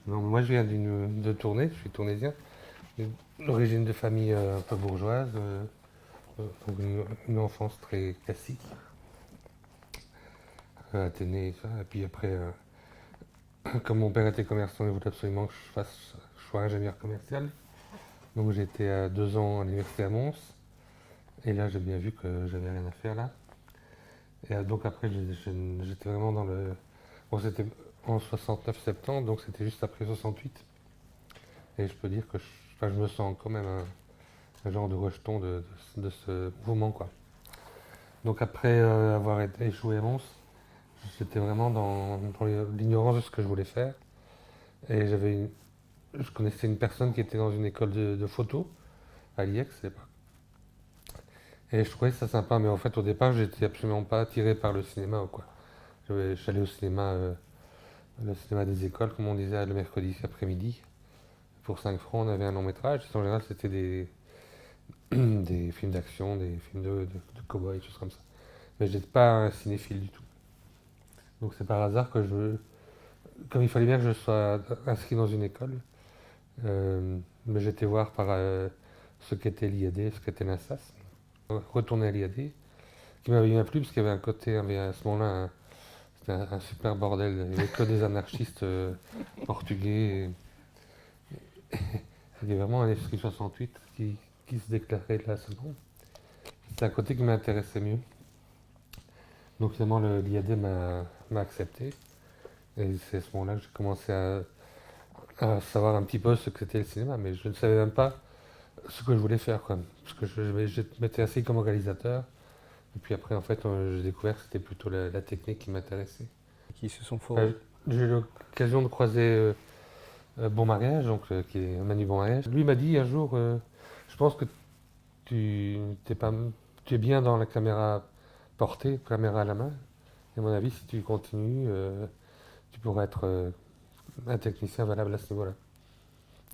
Donc, moi, je viens de Tournai, je suis tournaisien. L'origine de famille un peu bourgeoise, donc une enfance très classique, Athénée et ça. Et puis après, comme mon père était commerçant, il voulait absolument que je sois ingénieur commercial. Donc j'ai été à 2 ans à l'université à Mons. Et là, j'ai bien vu que j'avais rien à faire là. Et donc après, j'étais vraiment dans le... Bon, c'était en 69-70, donc c'était juste après 68. Et je peux dire que enfin, je me sens quand même un genre de rejeton de ce mouvement, quoi. Donc après avoir échoué à Mons, j'étais vraiment dans l'ignorance de ce que je voulais faire. Et je connaissais une personne qui était dans une école de photo à l'IEX, c'est pas. Et je trouvais ça sympa, mais en fait au départ j'étais absolument pas attiré par le cinéma ou quoi. J'allais au cinéma, le cinéma des écoles, comme on disait, le mercredi après-midi. Pour 5 francs, on avait un long métrage. En général, c'était des films d'action, des films de cow-boys, des choses comme ça. Mais j'étais pas un cinéphile du tout. Donc c'est par hasard que comme il fallait bien que je sois inscrit dans une école, mais j'étais voir par ce qu'était l'IAD, ce qu'était l'INSAS. Retourner à l'IAD, qui m'avait bien plu parce qu'il y avait un côté, à ce moment-là, c'était un super bordel. Il n'y avait que des anarchistes portugais. Il y avait vraiment un esprit 68 qui se déclarait là seulement. C'est un côté qui m'intéressait mieux. Donc finalement, l'IAD m'a accepté. Et c'est à ce moment-là que j'ai commencé à savoir un petit peu ce que c'était le cinéma, mais je ne savais même pas ce que je voulais faire, quoi. Parce que je m'étais assis comme réalisateur, et puis après, en fait, j'ai découvert que c'était plutôt la technique qui m'intéressait. Qui se sont Enfin, fort. j'ai eu l'occasion de croiser Bon Mariage, donc, qui est Manu Bon Mariage. Lui m'a dit un jour, je pense que t'es pas, tu es bien dans la caméra portée, caméra à la main. Et à mon avis, si tu continues, tu pourrais être un technicien valable à ce niveau-là.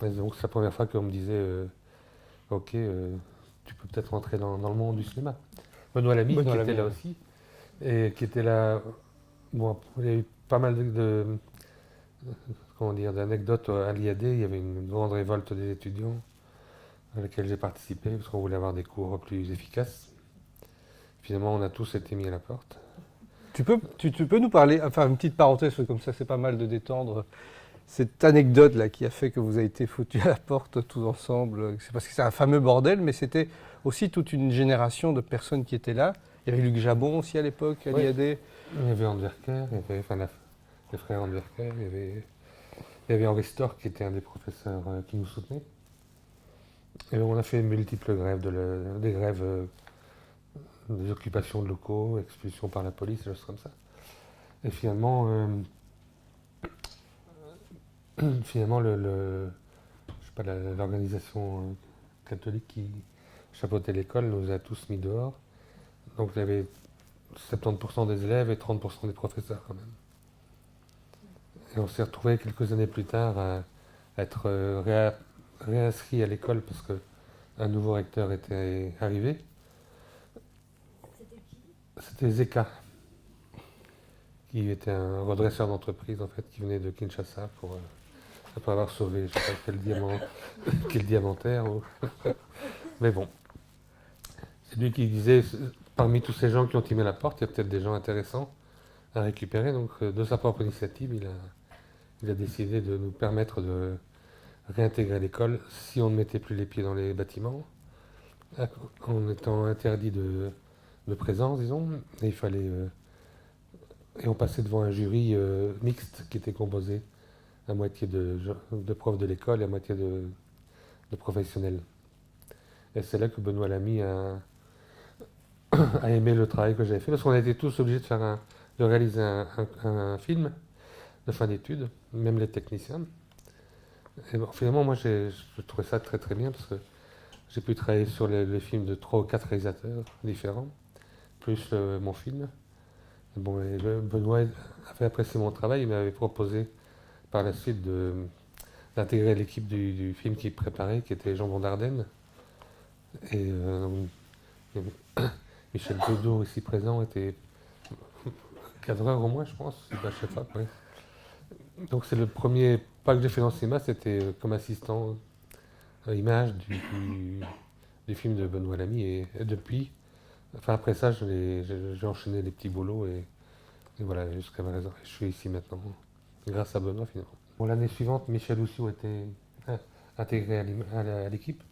Et donc c'est la première fois qu'on me disait, ok, tu peux peut-être rentrer dans le monde du cinéma. Benoît Lamy, qui Benoît était Lamy, là ouais. aussi, et qui était là, bon, il y a eu pas mal comment dire, d'anecdotes à l'IAD. Il y avait une grande révolte des étudiants à laquelle j'ai participé parce qu'on voulait avoir des cours plus efficaces. Finalement, on a tous été mis à la porte. Tu peux nous parler, enfin une petite parenthèse, comme ça c'est pas mal de détendre, cette anecdote là qui a fait que vous avez été foutus à la porte tous ensemble. C'est parce que c'est un fameux bordel, mais c'était aussi toute une génération de personnes qui étaient là. Il y avait Luc Jabon aussi à l'époque, à Oui, l'IAD. il y avait Anderker, enfin, les frères Anderker, il y avait Henri Storr qui était un des professeurs qui nous soutenait. Et on a fait multiples grèves, des grèves des occupations de locaux, expulsions par la police, des choses comme ça. Et finalement, finalement je sais pas, l'organisation catholique qui chapeautait l'école nous a tous mis dehors. Donc il y avait 70% des élèves et 30% des professeurs quand même. Et on s'est retrouvés quelques années plus tard à être réinscrits à l'école parce qu'un nouveau recteur était arrivé. C'était Zeka, qui était un redresseur d'entreprise en fait, qui venait de Kinshasa après avoir sauvé, je sais pas quel diamant, quel diamantaire. Mais bon, c'est lui qui disait, parmi tous ces gens qui ont timé la porte, il y a peut-être des gens intéressants à récupérer. Donc de sa propre initiative, il a décidé de nous permettre de réintégrer l'école si on ne mettait plus les pieds dans les bâtiments, en étant interdit de présence, disons. Et il fallait et on passait devant un jury mixte qui était composé à moitié de profs de l'école et à moitié de professionnels. Et c'est là que Benoît Lamy a aimé le travail que j'avais fait, parce qu'on a été tous obligés de réaliser un film de fin d'études, même les techniciens. Et bon, finalement, moi, je trouvais ça très très bien, parce que j'ai pu travailler sur les films de 3 ou 4 réalisateurs différents, plus mon film. Et bon, Benoît avait apprécié mon travail, il m'avait proposé par la suite d'intégrer l'équipe du film qu'il préparait, qui était Jean Dardenne. Et Michel Godot, ici présent, était cadreur au moins, je pense, je sais pas, ouais. Donc c'est le premier pas que j'ai fait dans le cinéma, c'était comme assistant image du film de Benoît Lamy. Et depuis, enfin après ça, j'ai enchaîné les petits boulots et voilà, jusqu'à présent, je suis ici maintenant, grâce à Benoît finalement. Bon, l'année suivante, Michel Housseau était intégré à l'équipe.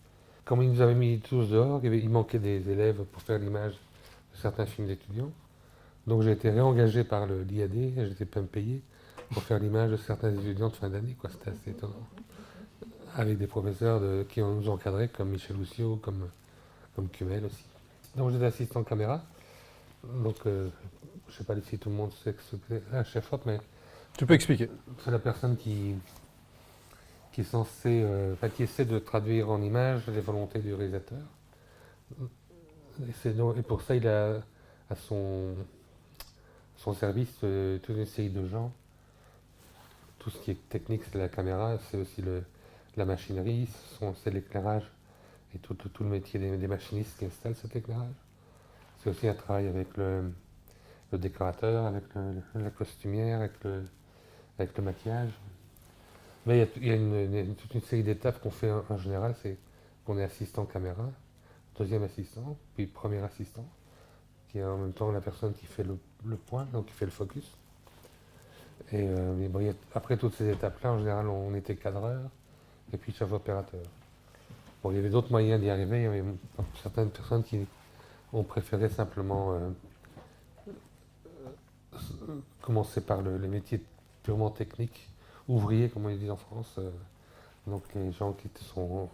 Comme il nous avait mis tous dehors, il manquait des élèves pour faire l'image de certains films d'étudiants. Donc j'ai été réengagé par l'IAD, et j'étais pas payé pour faire l'image de certains étudiants de fin d'année. C'était assez étonnant. Avec des professeurs qui nous encadraient, comme Michel Housseau, comme Cumel aussi. Donc j'étais assistant caméra. Donc je ne sais pas si tout le monde sait ce que c'est un chef op, mais Tu peux expliquer. c'est la personne qui est censée, qui essaie de traduire en images les volontés du réalisateur. Et pour ça, il a à son service toute une série de gens. Tout ce qui est technique, c'est la caméra, c'est aussi la machinerie, c'est l'éclairage et tout le métier des machinistes qui installent cet éclairage. C'est aussi un travail avec le décorateur, avec la costumière, avec le maquillage. Mais il y a toute une série d'étapes qu'on fait en général, c'est qu'on est assistant caméra, deuxième assistant, puis premier assistant, qui est en même temps la personne qui fait le point, donc qui fait le focus. Mais bon, après toutes ces étapes-là, en général, on était cadreur et puis chef opérateur. Bon, il y avait d'autres moyens d'y arriver. Il y avait certaines personnes qui ont préféré simplement commencer par les métiers purement techniques, ouvriers, comme on les dit en France. Donc les gens qui sont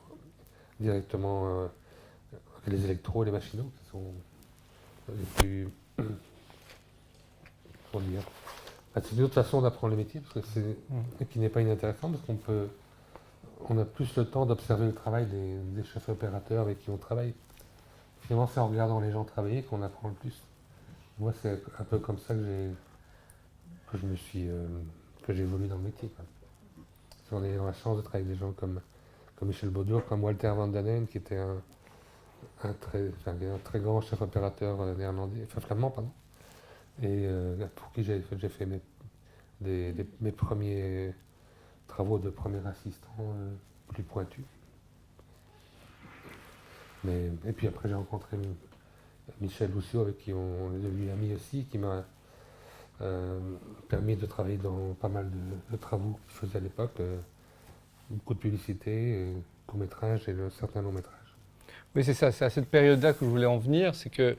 directement les électros et les machinaux, qui sont les plus... comment dire, c'est une autre façon d'apprendre le métier, parce que et qui n'est pas inintéressant, parce on a plus le temps d'observer le travail des chefs opérateurs avec qui on travaille. Finalement, c'est en regardant les gens travailler qu'on apprend le plus. Moi, c'est un peu comme ça que j'ai évolué dans le métier, quoi. On a eu la chance de travailler avec des gens comme Michel Baudour, comme Walter van Danen, qui était un très grand chef opérateur néerlandais, enfin flamand, pardon. Et pour qui j'ai fait mes premiers travaux de premier assistant plus pointus. Et puis après, j'ai rencontré Michel Housseau, avec qui on est devenu amis aussi, qui m'a permis de travailler dans pas mal de travaux qu'il faisait à l'époque, beaucoup de publicité, court-métrage et certains longs-métrages. Oui, c'est ça, c'est à cette période-là que je voulais en venir, c'est que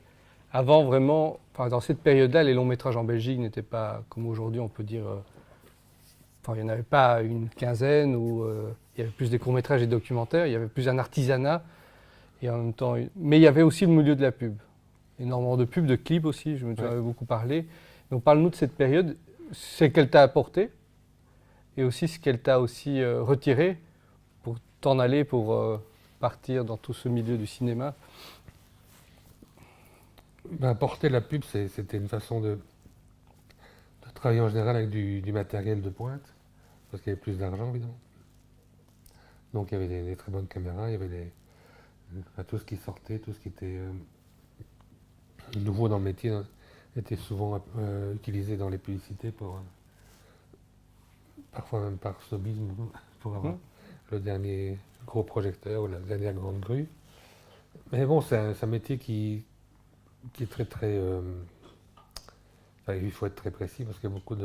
avant vraiment, enfin, dans cette période-là, les longs métrages en Belgique n'étaient pas comme aujourd'hui, on peut dire, enfin, il n'y en avait pas une quinzaine, où il y avait plus des courts-métrages et des documentaires, il y avait plus un artisanat, et en même temps, mais il y avait aussi le milieu de la pub, énormément de pubs, de clips aussi, je me souviens beaucoup parlé. Donc parle-nous de cette période, ce qu'elle t'a apporté, et aussi ce qu'elle t'a aussi retiré pour t'en aller, pour partir dans tout ce milieu du cinéma. Porter la pub, c'était une façon de travailler en général avec du matériel de pointe, parce qu'il y avait plus d'argent, évidemment. Donc il y avait des très bonnes caméras, il y avait tout ce qui sortait, tout ce qui était nouveau dans le métier était souvent utilisé dans les publicités parfois même par snobisme, pour avoir le dernier gros projecteur ou la dernière grande grue. Mais bon, c'est un métier qui est très très... il faut être très précis parce qu'il y a beaucoup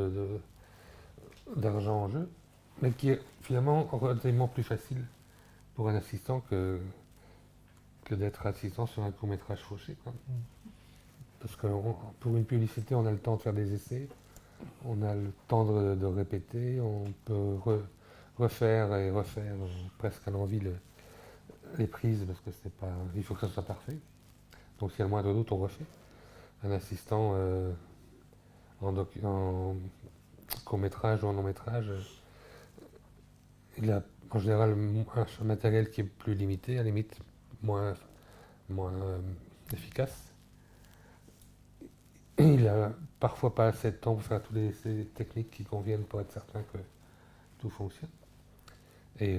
d'argent en jeu, mais qui est finalement relativement plus facile pour un assistant que d'être assistant sur un court-métrage fauché, quoi. Parce que pour une publicité, on a le temps de faire des essais, on a le temps de répéter, on peut refaire et refaire presque à l'envie les prises, parce que il faut que ça soit parfait. Donc s'il y a le moindre doute, on refait. Un assistant en court-métrage ou en long-métrage, il a en général un matériel qui est plus limité, à la limite moins efficace. Il a parfois pas assez de temps pour faire toutes ces techniques qui conviennent pour être certain que tout fonctionne. Et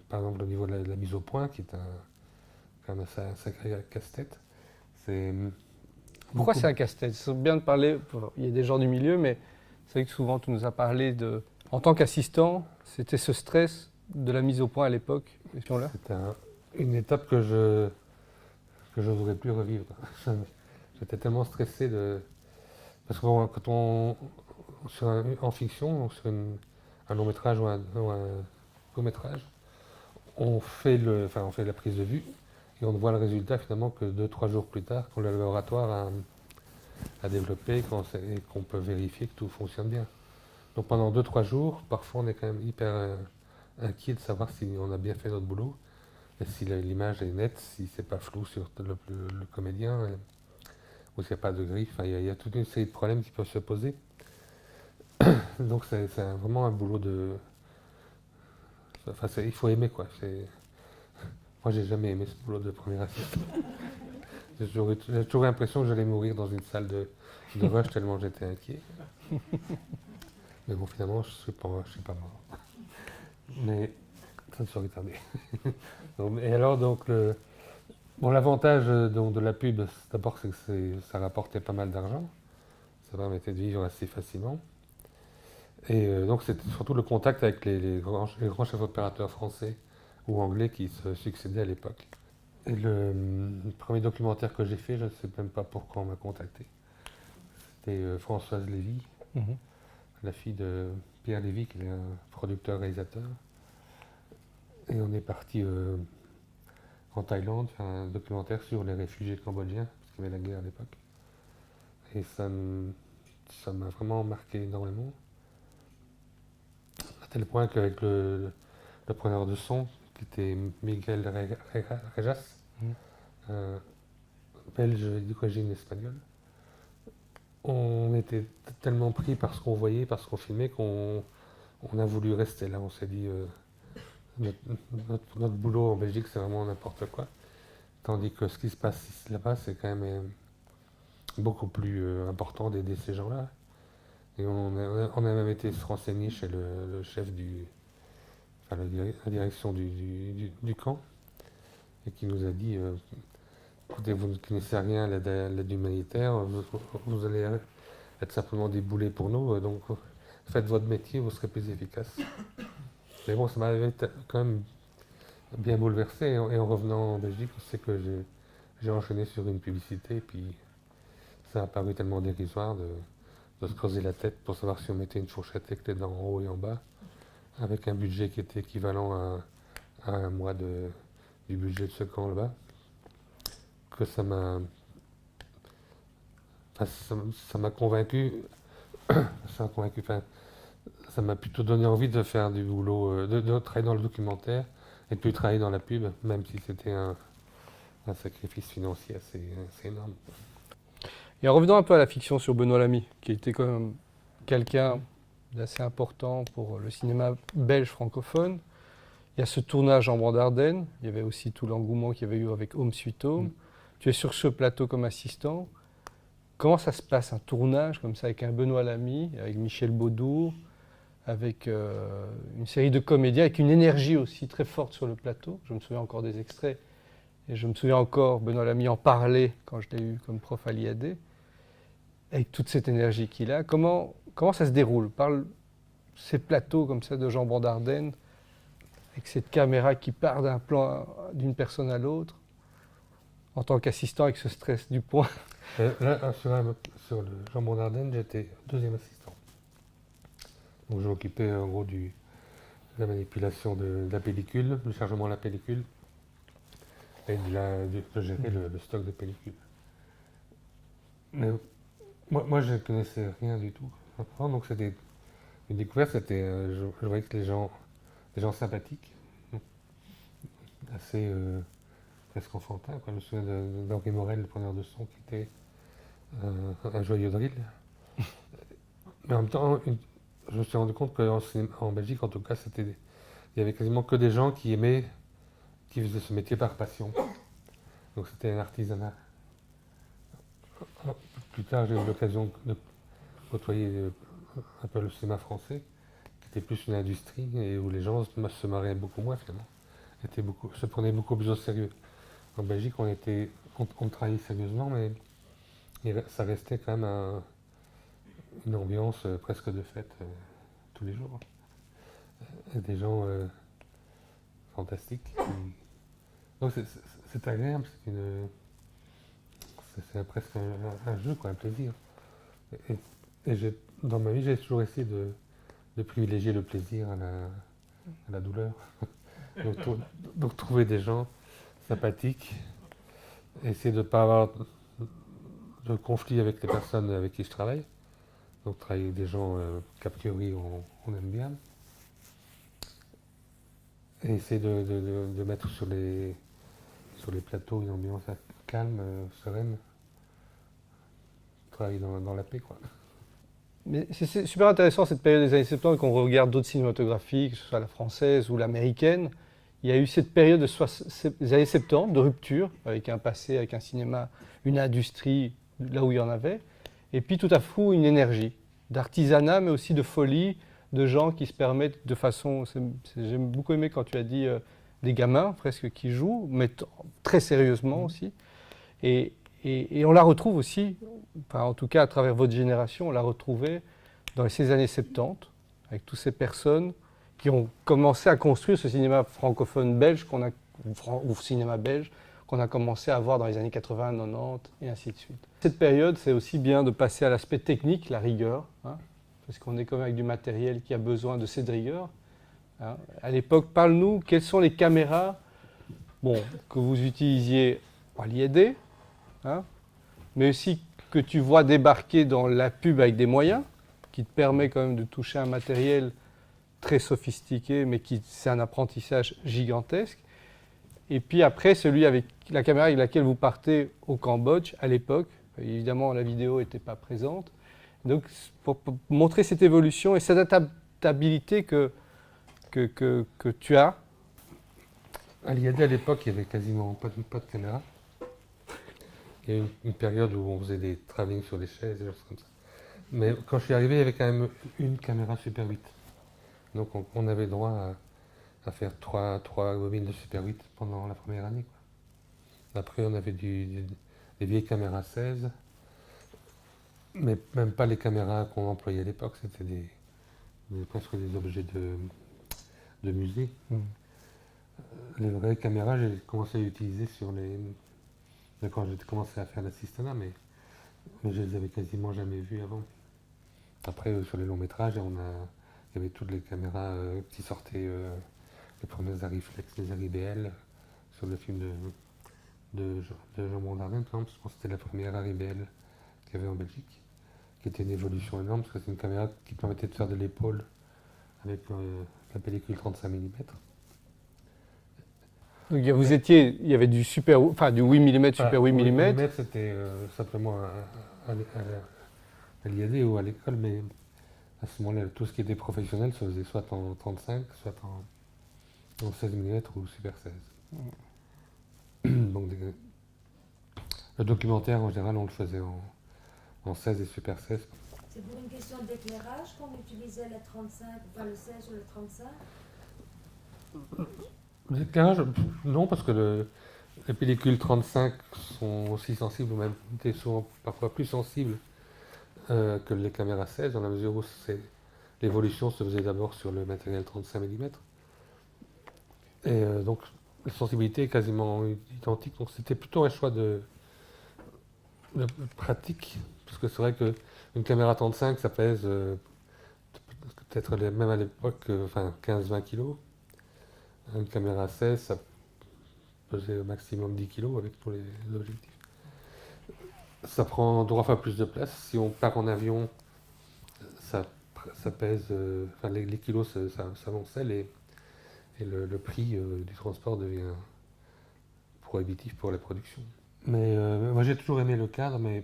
par exemple, au niveau de la mise au point, qui est quand même un sacré casse-tête, c'est... Pourquoi c'est un casse-tête? C'est bien de parler, il y a des gens du milieu, mais C'est vrai que souvent tu nous as parlé de, en tant qu'assistant, c'était ce stress de la mise au point à l'époque, question-là. C'était une étape que je ne voudrais plus revivre. J'étais tellement stressé parce que quand en fiction, donc un long métrage ou un court métrage, on fait la prise de vue et on ne voit le résultat finalement que 2-3 jours plus tard, quand le laboratoire a développé et qu'on peut vérifier que tout fonctionne bien. Donc pendant 2-3 jours, parfois on est quand même hyper inquiet de savoir si on a bien fait notre boulot et si l'image est nette, si c'est pas flou sur le comédien ou s'il n'y a pas de griffe. Enfin, il y a toute une série de problèmes qui peuvent se poser. Donc c'est vraiment un boulot de... Enfin, il faut aimer quoi. Moi j'ai jamais aimé ce boulot de premier assistant. J'ai toujours l'impression que j'allais mourir dans une salle de rush tellement j'étais inquiet. Mais bon, finalement, je suis pas mort. Mais ça ne saurait tarder. Et alors, donc, l'avantage de la pub, d'abord, c'est que ça rapportait pas mal d'argent. Ça permettait de vivre assez facilement. Et donc, c'était surtout le contact avec les grands chefs opérateurs français ou anglais qui se succédaient à l'époque. Et le premier documentaire que j'ai fait, je ne sais même pas pourquoi on m'a contacté. C'était Françoise Lévy, la fille de Pierre Lévy, qui est un producteur-réalisateur. Et on est parti en Thaïlande faire un documentaire sur les réfugiés cambodgiens, parce qu'il y avait la guerre à l'époque. Et ça m'a vraiment marqué énormément. À tel point qu'avec le preneur de son, qui était Miguel Rejas, belge d'origine espagnole, on était tellement pris par ce qu'on voyait, par ce qu'on filmait, qu'on a voulu rester là. On s'est dit, notre boulot en Belgique, c'est vraiment n'importe quoi. Tandis que ce qui se passe là-bas, c'est quand même beaucoup plus important d'aider ces gens-là. Et on a même été se renseigner chez le chef la direction du camp, et qui nous a dit, écoutez, vous ne connaissez rien à l'aide humanitaire, vous allez être simplement des boulets pour nous, donc faites votre métier, vous serez plus efficace. Mais bon, ça m'avait quand même bien bouleversé, et en revenant en Belgique, c'est que j'ai enchaîné sur une publicité, et puis ça a paru tellement dérisoire de se creuser la tête pour savoir si on mettait une fourchette avec les dents en haut et en bas, avec un budget qui était équivalent à un mois du budget de ce camp là-bas, que ça m'a convaincu, ça m'a plutôt donné envie de faire du boulot, de travailler dans le documentaire et de plus travailler dans la pub, même si c'était un sacrifice financier assez énorme. Et en revenant un peu à la fiction sur Benoît Lamy, qui était quand même quelqu'un d'assez important pour le cinéma belge francophone, il y a ce tournage en bande d'Ardennes, il y avait aussi tout l'engouement qu'il y avait eu avec Home Sweet Home. Tu es sur ce plateau comme assistant. Comment ça se passe, un tournage comme ça avec un Benoît Lamy, avec Michel Beaudour, avec une série de comédiens, avec une énergie aussi très forte sur le plateau. Je me souviens encore des extraits. Et je me souviens encore Benoît Lamy en parler quand je l'ai eu comme prof à l'IAD. Avec toute cette énergie qu'il a. Comment ça se déroule? Parle ces plateaux comme ça de Jean Brandardenne, avec cette caméra qui part d'un plan d'une personne à l'autre, en tant qu'assistant avec ce stress du point. Là, sur le Jean Brandardenne, j'étais deuxième assistant. Donc je m'occupais en gros de la manipulation de la pellicule, du chargement de la pellicule, et de gérer le stock de pellicules. Mais moi, je ne connaissais rien du tout. Donc c'était une découverte, je voyais que des gens sympathiques, assez presque enfantins. Je me souviens d'Henri Morel, le preneur de son, qui était un joyeux drill. Mais en même temps, je me suis rendu compte qu'en Belgique, en tout cas, il y avait quasiment que des gens qui faisaient ce métier par passion. Donc c'était un artisanat. Plus tard, j'ai eu l'occasion de côtoyer un peu le cinéma français, qui était plus une industrie et où les gens se marraient beaucoup moins finalement, se prenaient beaucoup plus au sérieux. En Belgique, on travaillait sérieusement, mais ça restait quand même une ambiance presque de fête tous les jours. Et des gens fantastiques. Donc c'est agréable, c'est presque un jeu, quoi, un plaisir. Et, dans ma vie, j'ai toujours essayé de privilégier le plaisir à la douleur. Donc trouver des gens sympathiques, essayer de ne pas avoir de conflit avec les personnes avec qui je travaille. Donc travailler avec des gens qu'a priori on aime bien. Et essayer de mettre sur les plateaux une ambiance calme, sereine. Travailler dans la paix, quoi. Mais c'est super intéressant cette période des années 70 quand on regarde d'autres cinématographies, que ce soit la française ou l'américaine. Il y a eu cette période des années 70 de rupture avec un passé, avec un cinéma, une industrie là où il y en avait. Et puis tout à coup une énergie d'artisanat mais aussi de folie, de gens qui se permettent de façon... J'ai beaucoup aimé quand tu as dit des gamins presque qui jouent, mais très sérieusement aussi. Et on la retrouve aussi, enfin, en tout cas à travers votre génération, on l'a retrouvée dans ces années 70, avec toutes ces personnes qui ont commencé à construire ce cinéma francophone belge, ou cinéma belge, qu'on a commencé à voir dans les années 80, 90, et ainsi de suite. Cette période, c'est aussi bien de passer à l'aspect technique, la rigueur, hein, parce qu'on est quand même avec du matériel qui a besoin de cette rigueur. Hein. À l'époque, parle-nous, quelles sont les caméras que vous utilisiez à l'IED, hein, mais aussi que tu vois débarquer dans la pub avec des moyens, qui te permet quand même de toucher un matériel très sophistiqué, mais c'est un apprentissage gigantesque. Et puis après, celui avec la caméra avec laquelle vous partez au Cambodge, à l'époque, évidemment la vidéo n'était pas présente, donc pour montrer cette évolution et cette adaptabilité que tu as. À l'IAD, à l'époque, il n'y avait quasiment pas de caméra. Il y a eu une période où on faisait des travelling sur les chaises et des choses comme ça. Mais quand je suis arrivé, il y avait quand même une caméra Super 8. Donc on avait droit à faire trois bobines de Super 8 pendant la première année, quoi. Après, on avait des vieilles caméras 16, mais même pas les caméras qu'on employait à l'époque, c'était presque des objets de musée. Les vraies caméras, j'ai commencé à les utiliser quand j'ai commencé à faire l'assistanat, mais je les avais quasiment jamais vues avant. Après, sur les longs métrages, il y avait toutes les caméras qui sortaient, les premières Arriflex, les Arribel, sur le film de Jean Mondardin, par exemple. Je pense que c'était la première Arribel qu'il y avait en Belgique, qui était une évolution énorme, parce que c'est une caméra qui permettait de faire de l'épaule avec la pellicule 35 mm. Donc il y avait du 8 mm, super 8 mm. 8 mm, c'était simplement à l'IAD ou à l'école, mais à ce moment-là, tout ce qui était professionnel se faisait soit en 35, soit en 16 mm ou Super 16. Donc le documentaire, en général, on le faisait en 16 et Super 16. C'est pour une question d'éclairage qu'on utilisait le 35, enfin le 16 ou le 35? L'éclairage, non, parce que les pellicules 35 sont aussi sensibles, ou même souvent parfois plus sensibles que les caméras 16, dans la mesure où l'évolution se faisait d'abord sur le matériel 35 mm. Et donc la sensibilité est quasiment identique. Donc c'était plutôt un choix de pratique, parce que c'est vrai qu'une caméra 35, ça pèse peut-être même à l'époque 15-20 kg. Une caméra 16, ça pesait au maximum 10 kg avec tous les objectifs. Ça prend 3 fois plus de place. Si on part en avion, ça pèse, les kilos s'amoncellent et le prix du transport devient prohibitif pour la production. Mais moi j'ai toujours aimé le cadre, mais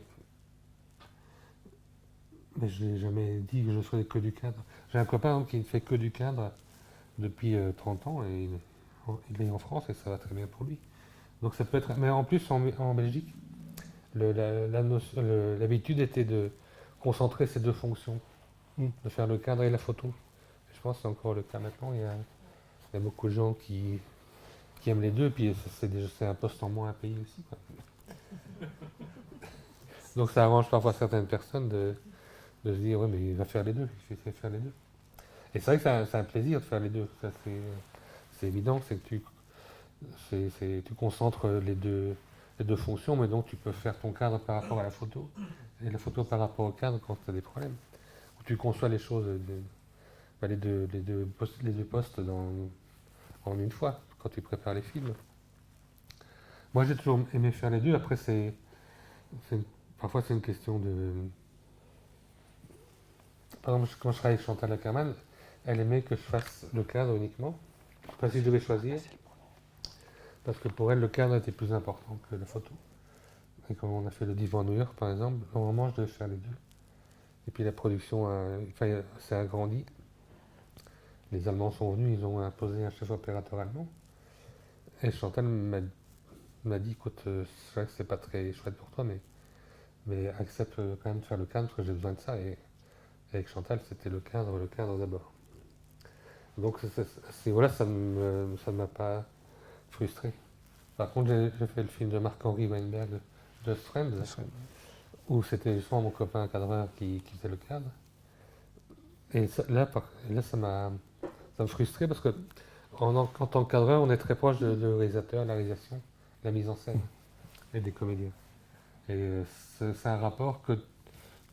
je n'ai jamais dit que je ferais que du cadre. J'ai un copain qui ne fait que du cadre depuis 30 ans et il est en France et ça va très bien pour lui. Donc ça peut être. Mais en plus en Belgique, l'habitude était de concentrer ces deux fonctions, de faire le cadre et la photo. Et je pense que c'est encore le cas maintenant. Il y a beaucoup de gens qui aiment les deux, puis c'est un poste en moins à payer aussi, quoi. Donc ça arrange parfois certaines personnes de se dire, ouais, mais il va faire les deux, il fait faire les deux. Et c'est vrai que c'est un plaisir de faire les deux. Ça, c'est évident, c'est que tu concentres les deux fonctions, mais donc tu peux faire ton cadre par rapport à la photo, et la photo par rapport au cadre quand tu as des problèmes. Ou tu conçois les choses, les deux postes en une fois, quand tu prépares les films. Moi, j'ai toujours aimé faire les deux. Après, parfois, c'est une question de... Par exemple, quand je travaille avec Chantal Ackerman, elle aimait que je fasse le cadre uniquement. Je sais pas si je devais choisir, parce que pour elle, le cadre était plus important que la photo. Et quand on a fait le divan à New York, par exemple, normalement, je devais faire les deux. Et puis la production s'est agrandie. Les Allemands sont venus, ils ont imposé un chef opérateur allemand. Et Chantal m'a dit, écoute, c'est vrai que c'est pas très chouette pour toi, mais accepte quand même de faire le cadre, parce que j'ai besoin de ça. Et avec Chantal, c'était le cadre d'abord. Donc à ce niveau-là, ça ne m'a pas frustré. Par contre, j'ai fait le film de Marc-Henri Weinberg, Just Friends, où c'était justement mon copain cadreur qui faisait le cadre. Et là, ça me frustrait parce que en tant que cadreur, on est très proche de réalisateur, de la réalisation, de la mise en scène et des comédiens. Et c'est un rapport que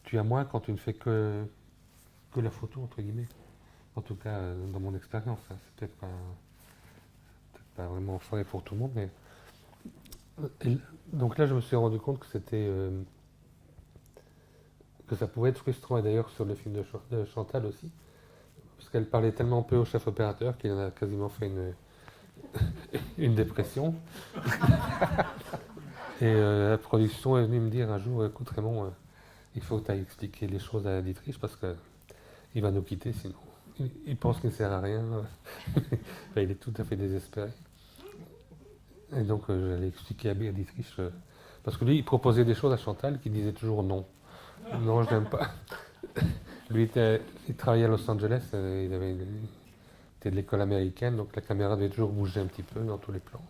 tu as moins quand tu ne fais que la photo, entre guillemets. En tout cas, dans mon expérience, hein. C'est peut-être pas vraiment vrai pour tout le monde, mais... Donc là, je me suis rendu compte que que ça pouvait être frustrant, et d'ailleurs sur le film de Chantal aussi, parce qu'elle parlait tellement peu au chef opérateur qu'il en a quasiment fait une dépression. Et la production est venue me dire un jour, écoute Raymond, il faut que tu ailles expliquer les choses à Dietrich parce qu'il va nous quitter sinon. Il pense qu'il ne sert à rien. Enfin, il est tout à fait désespéré. Et donc j'allais expliquer à Dietrich, parce que lui il proposait des choses à Chantal qui disait toujours non. Non, je n'aime pas. Lui, il travaillait à Los Angeles, était de l'école américaine, donc la caméra devait toujours bouger un petit peu dans tous les plans.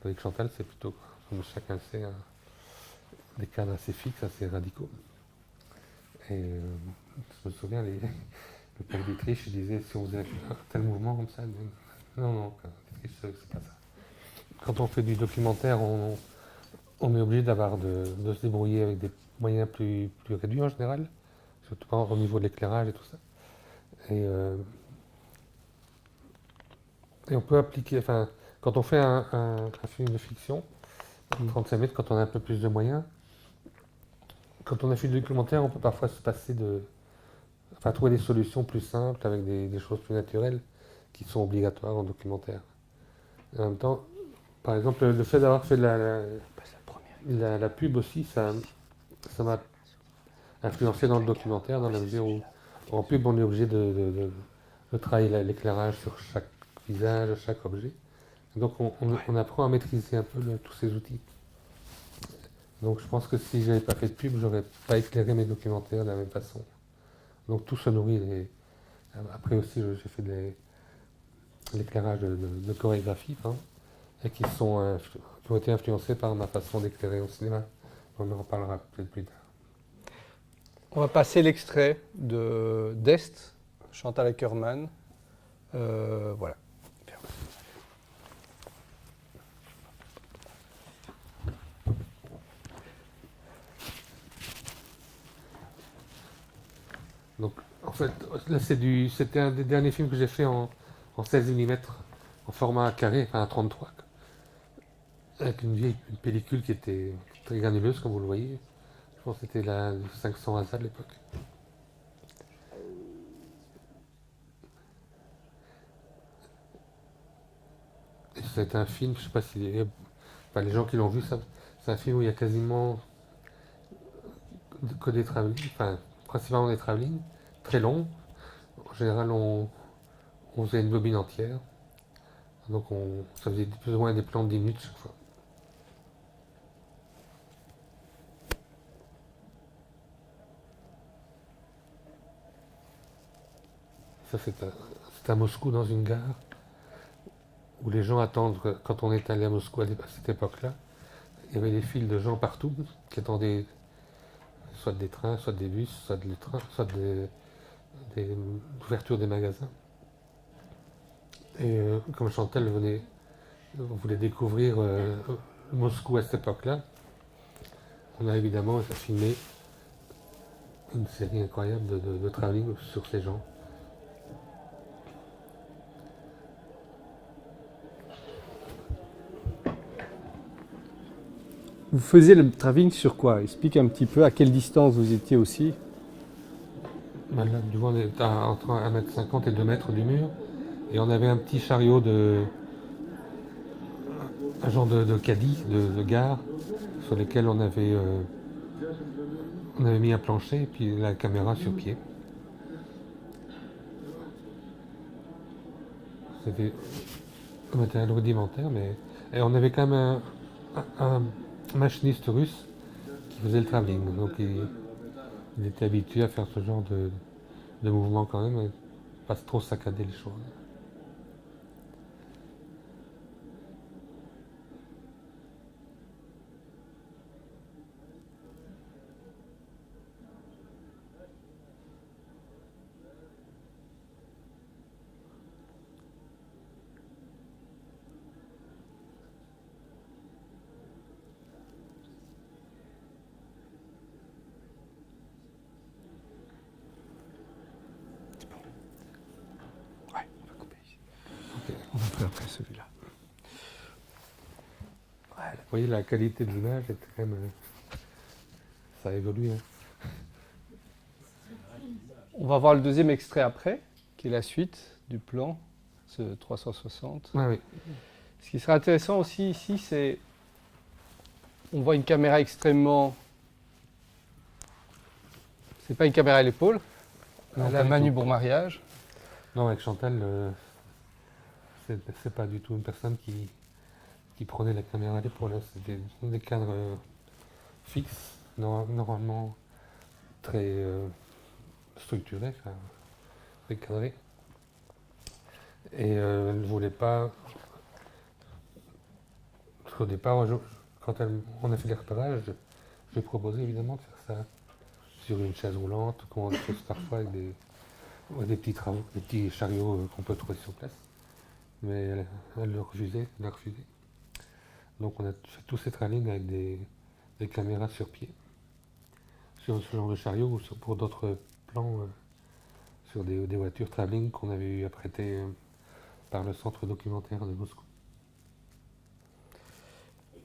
Tandis que Chantal, c'est plutôt, comme chacun le sait, des cadres assez fixes, assez radicaux. Et je me souviens, le père Dietrich, il disait, si on faisait un tel mouvement comme ça, non, Dietrich, c'est pas ça. Quand on fait du documentaire, on est obligé de se débrouiller avec des moyens plus réduits en général, surtout au niveau de l'éclairage et tout ça. Et on peut appliquer, enfin, quand on fait un film de fiction, 35 mètres, quand on a un peu plus de moyens, quand on a fait du documentaire, on peut parfois se passer trouver des solutions plus simples avec des choses plus naturelles qui sont obligatoires en documentaire. Et en même temps, par exemple, le fait d'avoir fait la pub aussi, ça m'a influencé dans le documentaire, dans la mesure où en pub, on est obligé de travailler l'éclairage sur chaque visage, chaque objet. Donc on apprend à maîtriser un peu tous ces outils. Donc je pense que si je n'avais pas fait de pub, j'aurais pas éclairé mes documentaires de la même façon. Donc tout se nourrit. Après aussi, j'ai fait de l'éclairage de chorégraphie, hein, et qui ont été influencés par ma façon d'éclairer au cinéma. On en reparlera peut-être plus tard. On va passer l'extrait d'Est, Chantal Ackerman. Voilà. Donc, en fait, là, c'était un des derniers films que j'ai fait en 16 mm, en format carré, enfin à 33, avec une pellicule qui était très granuleuse, comme vous le voyez. Je pense que c'était la 500 ASA de l'époque. Et c'est un film, je ne sais pas si les gens qui l'ont vu, c'est un film où il y a quasiment que des travelling, enfin principalement des travelling, très longs. En général, on faisait une bobine entière. Donc ça faisait plus ou moins des plans de 10 minutes chaque fois. Ça, c'est à Moscou, dans une gare, où les gens attendent. Quand on est allé à Moscou à cette époque-là, il y avait des files de gens partout qui attendaient soit des trains, soit des bus, soit des trains, soit des ouvertures des magasins. Et comme Chantal voulait découvrir Moscou à cette époque-là, on a évidemment filmé une série incroyable de travelling sur ces gens. Vous faisiez le travelling sur quoi? Explique un petit peu à quelle distance vous étiez aussi. Là, du coup, on est entre 1,50 m et 2 mètres du mur. Et on avait un petit chariot un genre de caddie, de gare, sur lequel on avait mis un plancher et puis la caméra sur pied. C'était un matériel rudimentaire, mais et on avait quand même un machiniste russe qui faisait le travelling. Donc il était habitué à faire ce genre de mouvement quand même, et pas trop saccader les choses. Ouais, on va couper ici. Okay. On va faire après celui-là. Voilà. Vous voyez, la qualité de l'image est quand même... ça évolue. Hein. On va voir le deuxième extrait après, qui est la suite du plan, ce 360. Ah, oui. Ce qui sera intéressant aussi ici, c'est... On voit une caméra extrêmement... C'est pas une caméra à l'épaule, la Manu bon mariage. Non, avec Chantal, c'est pas du tout une personne qui prenait la caméra à l'épaule. C'était des cadres fixes, normalement très structurés, très cadrés. Et elle ne voulait pas... Au départ, quand on a fait les repérages, je lui ai proposé évidemment de faire ça sur une chaise roulante, comme on le fait parfois avec des petits travaux, des petits chariots qu'on peut trouver sur place. Mais elle l'a refusé, Donc on a fait tous ces travelling avec des caméras sur pied, sur ce genre de chariot ou pour d'autres plans, sur des voitures travelling qu'on avait eu apprêtées par le centre documentaire de Moscou.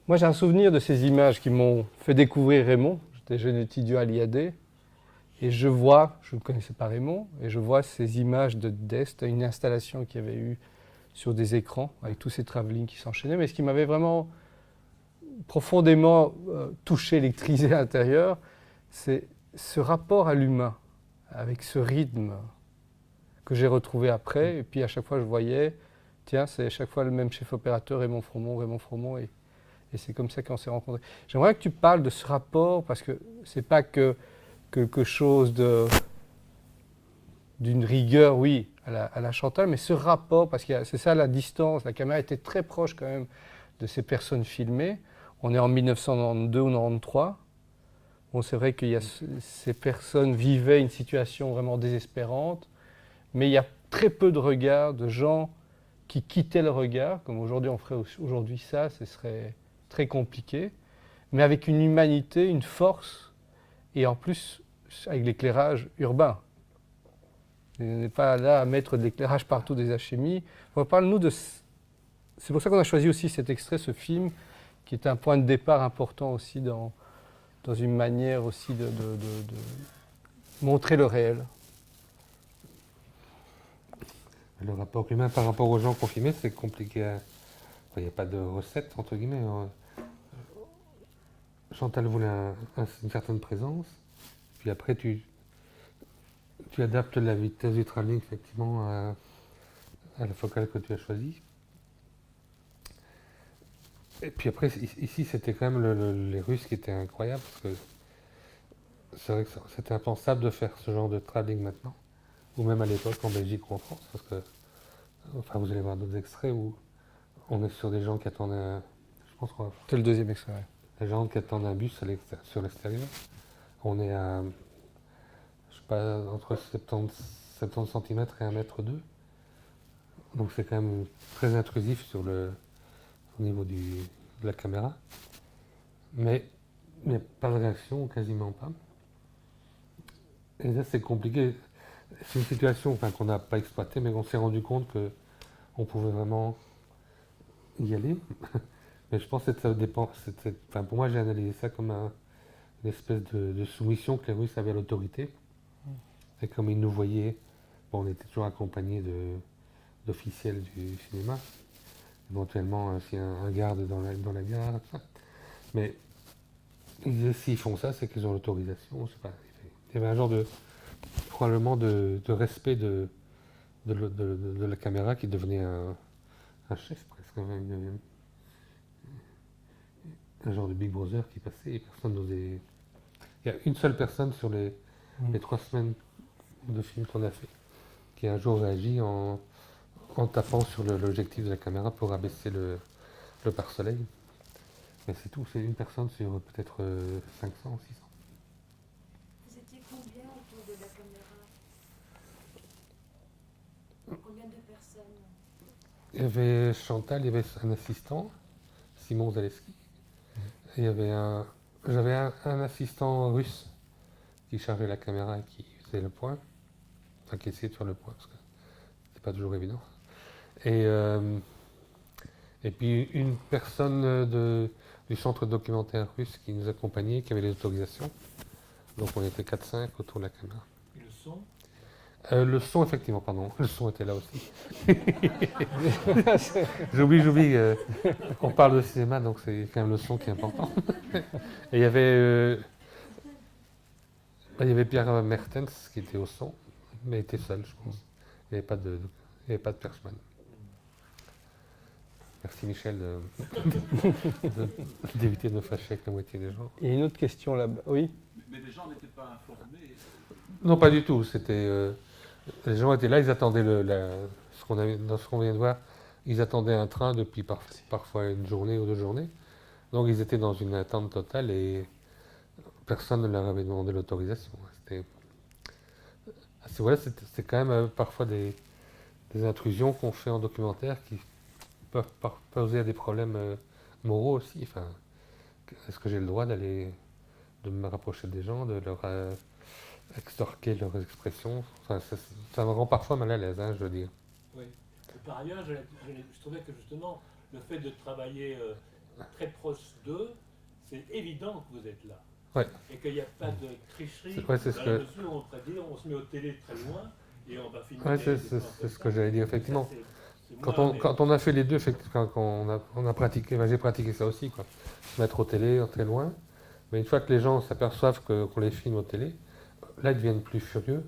Moi j'ai un souvenir de ces images qui m'ont fait découvrir Raymond. J'étais jeune étudiant à l'IAD. Et je ne connaissais pas Raymond, et je vois ces images d'Est, une installation qu'il y avait eu sur des écrans, avec tous ces travelling qui s'enchaînaient. Mais ce qui m'avait vraiment profondément touché, électrisé à l'intérieur, c'est ce rapport à l'humain, avec ce rythme que j'ai retrouvé après. Et puis à chaque fois je voyais, tiens, c'est à chaque fois le même chef opérateur, Raymond Fromont, et c'est comme ça qu'on s'est rencontrés. J'aimerais que tu parles de ce rapport, parce que c'est pas que quelque chose d'une rigueur, oui, à la Chantal, mais ce rapport, parce que c'est ça la distance, la caméra était très proche quand même de ces personnes filmées. On est en 1992 ou 1993. Bon, c'est vrai que ces personnes vivaient une situation vraiment désespérante, mais il y a très peu de regards, de gens qui quittaient le regard, comme aujourd'hui on ferait aujourd'hui ça, ce serait très compliqué, mais avec une humanité, une force, et en plus avec l'éclairage urbain. On n'est pas là à mettre de l'éclairage partout, des HMI. Parle-nous de... C'est pour ça qu'on a choisi aussi cet extrait, ce film, qui est un point de départ important aussi dans une manière aussi de montrer le réel. Le rapport humain par rapport aux gens confinés, c'est compliqué. Il n'y a pas de recette, entre guillemets. Chantal voulait une certaine présence, puis après tu adaptes la vitesse du travelling effectivement à la focale que tu as choisie. Et puis après, ici, c'était quand même les Russes qui étaient incroyables, parce que c'est vrai que c'était impensable de faire ce genre de travelling maintenant, ou même à l'époque en Belgique ou en France, parce que, enfin, vous allez voir d'autres extraits où on est sur des gens qui attendent je pense qu'on va... C'est le deuxième extrait. Les gens qui attendent un bus sur l'extérieur. On est à, je sais pas, entre 70 cm et 1,2 m. Donc c'est quand même très intrusif au niveau de la caméra. Mais il n'y a pas de réaction, quasiment pas. Et là, c'est compliqué. C'est une situation qu'on n'a pas exploitée, mais on s'est rendu compte qu'on pouvait vraiment y aller. Mais je pense que ça dépend. Pour moi, j'ai analysé ça comme une espèce de soumission que les Russes avaient à l'autorité. Et comme ils nous voyaient, bon, on était toujours accompagnés d'officiels du cinéma, éventuellement aussi un garde dans la gare. Mais s'ils font ça, c'est qu'ils ont l'autorisation. Je sais pas. Il y avait un genre probablement de respect de la caméra qui devenait un chef presque. Un genre de Big Brother qui passait et personne n'osait. Il y a une seule personne sur les 3 semaines de film qu'on a fait qui a un jour réagi en tapant sur l'objectif de la caméra pour abaisser le pare-soleil. Mais c'est tout, c'est une personne sur peut-être 500 ou 600. Vous étiez combien autour de la caméra? Combien de personnes? Il y avait Chantal, il y avait un assistant, Simon Zaleski. Et j'avais un assistant russe qui chargeait la caméra et qui faisait le point. Enfin, qui essayait de faire le point, parce que c'est pas toujours évident. Et puis une personne du centre documentaire russe qui nous accompagnait, qui avait les autorisations. Donc on était 4-5 autour de la caméra. Et le son? Le son, effectivement, pardon. Le son était là aussi. J'oublie. On parle de cinéma, donc c'est quand même le son qui est important. Et il y avait Pierre Mertens qui était au son, mais il était seul, je pense. Il n'y avait pas de perchman. Merci Michel d'éviter de me fâcher avec la moitié des gens. Il y a une autre question là-bas. Oui. Mais les gens n'étaient pas informés. Non, pas du tout. Les gens étaient là, ils attendaient ce qu'on vient de voir. Ils attendaient un train depuis parfois une journée ou 2 journées. Donc ils étaient dans une attente totale et personne ne leur avait demandé l'autorisation. C'est quand même parfois des intrusions qu'on fait en documentaire qui peuvent poser à des problèmes moraux aussi. Enfin, est-ce que j'ai le droit de me rapprocher des gens, de leur extorquer leurs expressions? Enfin, ça me rend parfois mal à l'aise, je veux dire. Oui. Et par ailleurs, je trouvais que justement, le fait de travailler très proche d'eux, c'est évident que vous êtes là. Ouais. Et qu'il n'y a pas de tricherie. C'est dans ce la que- mesure où on pourrait dire, on se met au télé très loin et on va filmer. Ouais, des c'est plans ce comme que ça. j'allais dire, effectivement. Ça, c'est Quand moi, on, mais- quand on a fait les deux, effectivement, quand on a pratiqué, j'ai pratiqué ça aussi, quoi. Se mettre au télé, très loin. Mais une fois que les gens s'aperçoivent qu'on les filme au télé, là, ils deviennent plus furieux.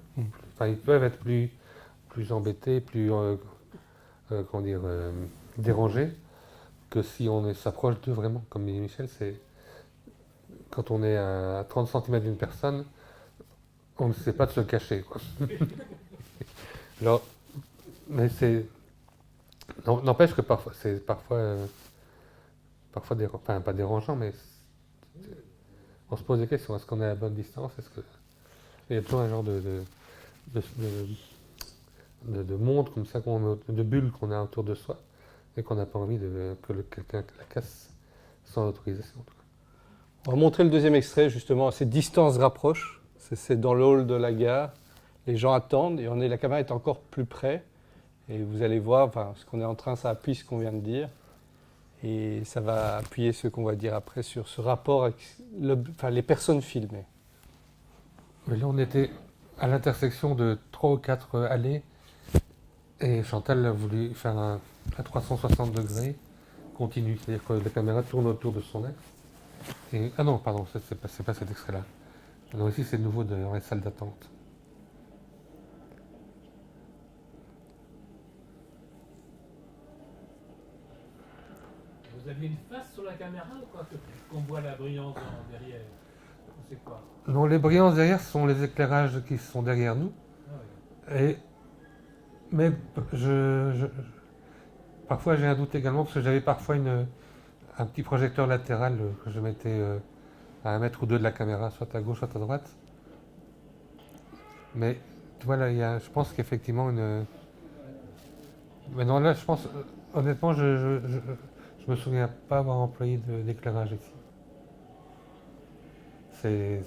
Enfin, ils peuvent être plus embêtés, plus dérangés, que si on s'approche d'eux vraiment. Comme dit Michel, c'est quand on est à 30 cm d'une personne, on ne sait pas de se cacher, quoi. Alors, mais n'empêche que parfois, c'est parfois pas dérangeant, mais on se pose des questions. Est-ce qu'on est à la bonne distance? Il y a toujours un genre de monde comme ça, de bulle qu'on a autour de soi, et qu'on n'a pas envie que quelqu'un la casse sans autorisation. On va montrer le deuxième extrait, justement. Ces distances rapprochent. C'est dans le hall de la gare. Les gens attendent et la caméra est encore plus près. Et vous allez voir, ce qu'on est en train, ça appuie ce qu'on vient de dire. Et ça va appuyer ce qu'on va dire après sur ce rapport avec les personnes filmées. Mais là, on était à l'intersection de 3 ou 4 allées, et Chantal a voulu faire un 360 degrés continu, c'est-à-dire que la caméra tourne autour de son axe. Ah non, pardon, c'est pas cet extrait-là. Non, ici, c'est de nouveau dans les salles d'attente. Vous aviez une face sur la caméra ou quoi qu'on voit la brillance derrière? C'est quoi? Non, les brillances derrière sont les éclairages qui sont derrière nous. Ah oui. Mais parfois j'ai un doute également, parce que j'avais parfois un petit projecteur latéral que je mettais à 1 mètre ou 2 de la caméra, soit à gauche, soit à droite. Mais tu vois, là, je pense qu'effectivement une. Mais non, là, je pense, honnêtement, je me souviens pas avoir employé d'éclairage ici. Ce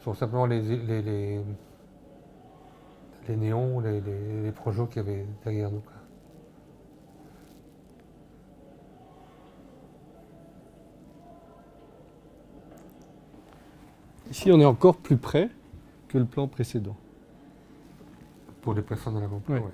sont simplement les néons, les projets qu'il y avait derrière nous, quoi. Ici, on est encore plus près que le plan précédent. Pour les personnes à l'avant-plan, Ouais. ouais.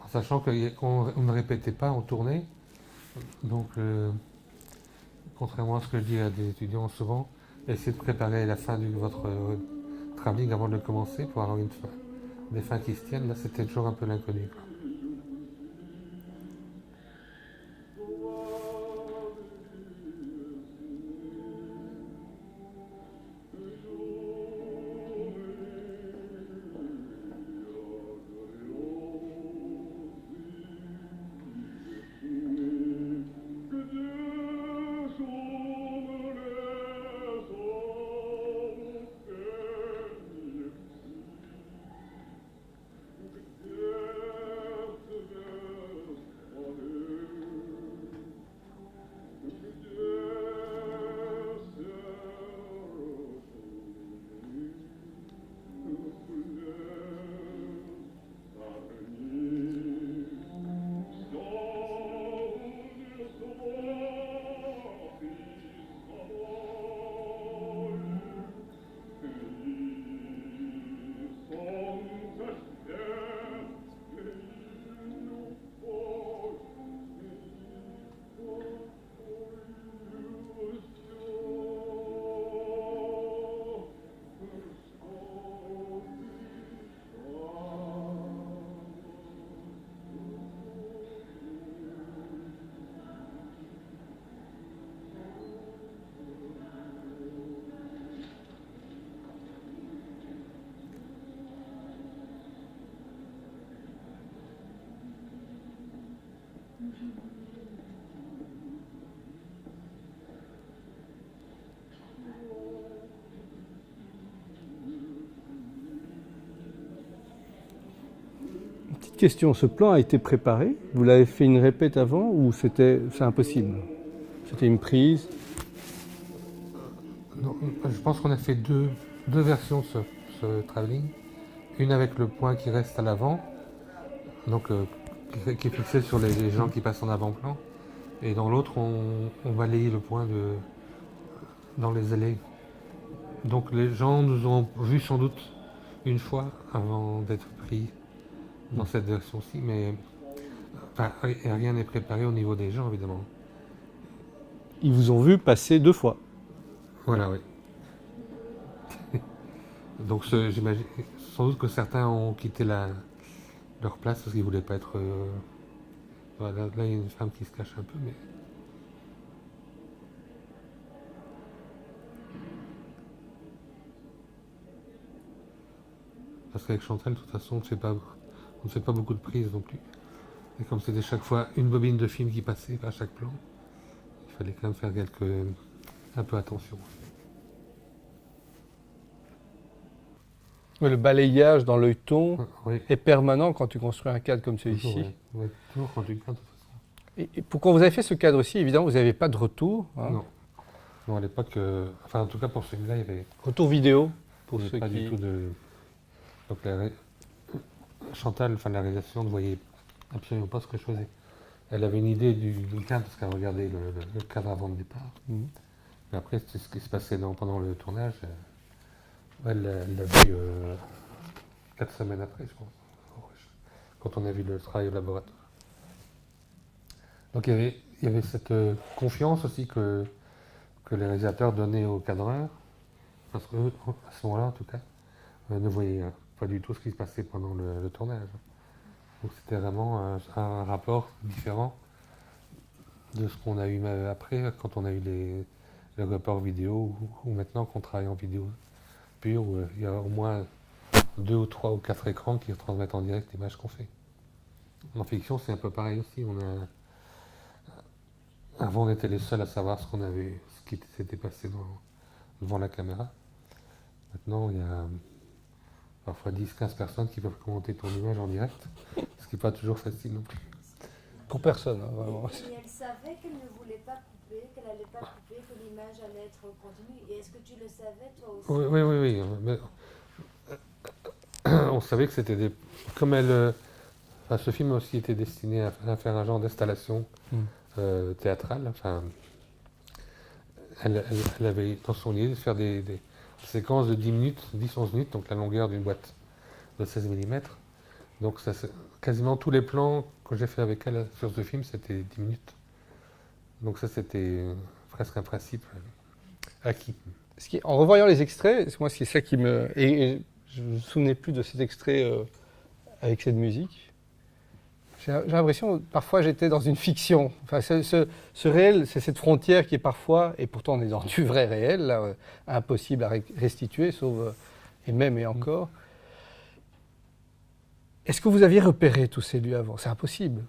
En sachant qu'on ne répétait pas, on tournait. Donc, contrairement à ce que je dis à des étudiants souvent, essayez de préparer la fin de votre travelling avant de le commencer pour avoir des fins qui se tiennent. Là, c'était toujours un peu l'inconnu, quoi. Petite question, ce plan a été préparé? Vous l'avez fait une répète avant ou c'est impossible? C'était une prise? Non, je pense qu'on a fait deux versions de ce travelling. Une avec le point qui reste à l'avant, donc qui est fixé sur les gens qui passent en avant-plan. Et dans l'autre, on balaye le point dans les allées. Donc les gens nous ont vus sans doute une fois avant d'être pris dans cette version-ci, mais enfin, rien n'est préparé au niveau des gens, évidemment. Ils vous ont vu passer 2 fois. Voilà, oui. Donc j'imagine sans doute que certains ont quitté leur place parce qu'ils ne voulaient pas être... voilà, là, il y a une femme qui se cache un peu, mais... Parce qu'avec Chantal, de toute façon, on ne fait pas beaucoup de prises non plus. Et comme c'était chaque fois une bobine de film qui passait à chaque plan, il fallait quand même faire un peu attention. Le balayage dans l'œilleton Oui, est permanent quand tu construis un cadre comme toujours, celui-ci. ouais. Toujours quand tu peins, de toute façon. Et quand vous avez fait ce cadre-ci, évidemment, vous n'avez pas de retour. Hein. Non. Non, à l'époque, enfin en tout cas pour celui-là, il y avait, Retour vidéo pour il y avait ceux pas qui... du tout de... Donc Chantal, enfin la réalisation, ne voyait absolument pas ce que je faisais. Elle avait une idée du cadre parce qu'elle regardait le cadre avant le départ. Mhm. Mais après, c'est ce qui se passait pendant le tournage. Elle l'a vu 4 semaines après, je pense, quand on a vu le travail au laboratoire. Donc il y avait cette confiance aussi que les réalisateurs donnaient aux cadreurs, parce qu'eux, à ce moment-là en tout cas, ne voyaient pas du tout ce qui se passait pendant le tournage. Donc c'était vraiment un rapport différent de ce qu'on a eu après, quand on a eu le report vidéo, ou maintenant qu'on travaille en vidéo pure, où il y a au moins 2 ou 3 ou 4 écrans qui retransmettent en direct l'image qu'on fait. En fiction, c'est un peu pareil aussi. Avant, on était les seuls à savoir ce qui s'était passé devant la caméra. Maintenant, il y a parfois 10-15 personnes qui peuvent commenter ton image en direct, ce qui n'est pas toujours facile non plus. Pour personne, hein, vraiment. Et elle savait qu'elle ne voulait pas couper, qu'elle n'allait pas couper, que l'image allait être continue. Et est-ce que tu le savais toi aussi? Oui. Mais, on savait que c'était des... Comme ce film aussi était destiné à faire un genre d'installation théâtrale. Enfin, elle avait dans son idée de faire des séquences de 10 minutes, 10-11 minutes, donc la longueur d'une boîte de 16 mm. Donc quasiment tous les plans que j'ai fait avec elle sur ce film, c'était 10 minutes. Donc ça, c'était presque un principe acquis. En revoyant les extraits, moi, c'est ça qui me... Et je ne me souvenais plus de cet extrait avec cette musique. J'ai l'impression, parfois, j'étais dans une fiction. Enfin, ce réel, c'est cette frontière qui est parfois, et pourtant on est dans du vrai réel, là, impossible à restituer, sauf, et même et encore. Est-ce que vous aviez repéré tous ces lieux avant? C'est impossible.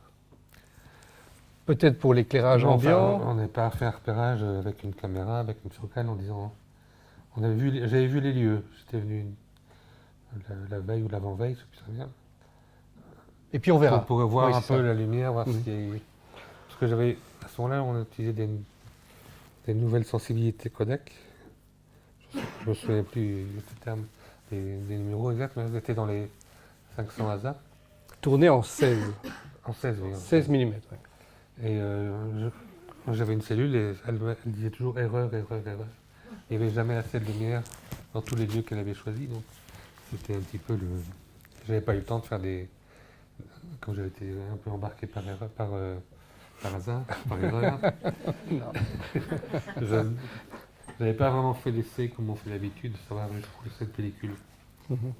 Peut-être pour l'éclairage ambiant. Enfin, on n'est pas fait un repérage avec une caméra, avec une focale en disant... J'avais vu les lieux. J'étais venu la veille ou l'avant-veille, je ne sais plus très bien. Et puis on verra. Pour voir Oui, un c'est peu ça. la lumière, voir ce qui est... Parce que à ce moment-là, on utilisait des nouvelles sensibilités codec. Je ne me souviens plus du terme, des numéros exacts, mais c'était dans les 500 ASA. Tourné en 16. En 16, oui. 16 mm. Ouais. Et j'avais une cellule et elle disait toujours erreur. Il n'y avait jamais assez de lumière dans tous les lieux qu'elle avait choisis. Donc c'était un petit peu le... J'avais pas eu le temps de faire comme j'avais été un peu embarqué par hasard, par erreur. Je n'avais pas vraiment fait l'essai comme on fait d'habitude, de savoir où cette pellicule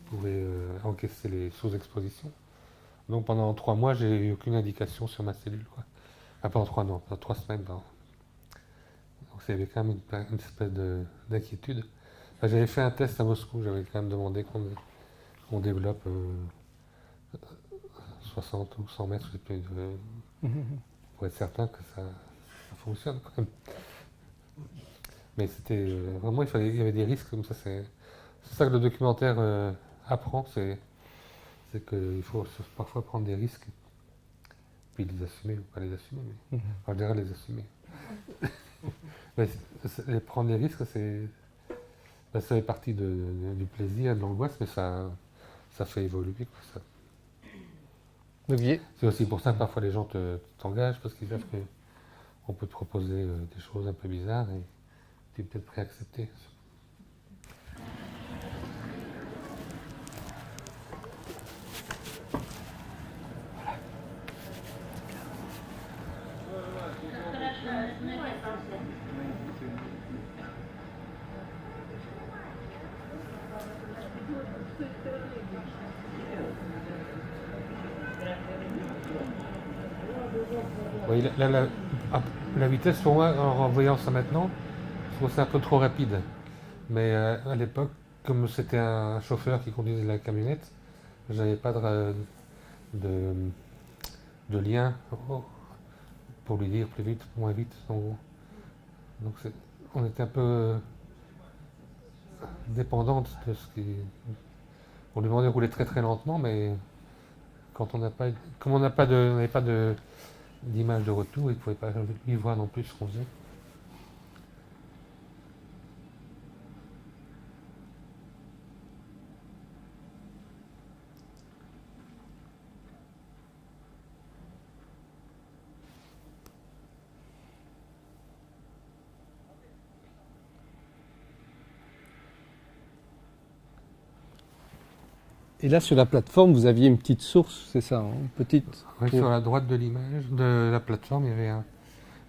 pouvait encaisser les sous-expositions. Donc pendant 3 mois, j'ai eu aucune indication sur ma cellule, quoi. Ah, pendant 3 non, pendant 3 semaines. Donc il y avait quand même une espèce d'inquiétude. Enfin, j'avais fait un test à Moscou, j'avais quand même demandé qu'on développe 60 ou 100 mètres, je sais plus, pour être certain que ça fonctionne quand même. Mais c'était vraiment, il y avait des risques comme ça. C'est ça que le documentaire apprend, c'est qu'il faut parfois prendre des risques, puis les assumer ou pas les assumer, mais en général les assumer. Mais prendre des risques, ça fait partie du plaisir, de l'angoisse, mais ça fait évoluer, quoi. C'est aussi pour ça que parfois les gens t'engagent, parce qu'ils savent qu'on peut te proposer des choses un peu bizarres et tu es peut-être prêt à accepter. Oui, la vitesse pour moi, en voyant ça maintenant, je trouve ça un peu trop rapide. Mais à l'époque, comme c'était un chauffeur qui conduisait la camionnette, je n'avais pas de lien pour lui dire plus vite, moins vite, en gros. Donc on était un peu dépendante de ce qui... On lui demandait de rouler très très lentement, mais quand on n'avait pas d'image de retour, il ne pouvait pas lui voir non plus ce qu'on faisait. Et là, sur la plateforme, vous aviez une petite source, c'est ça, hein, une petite... Oui, sur la droite de l'image, de la plateforme, il y avait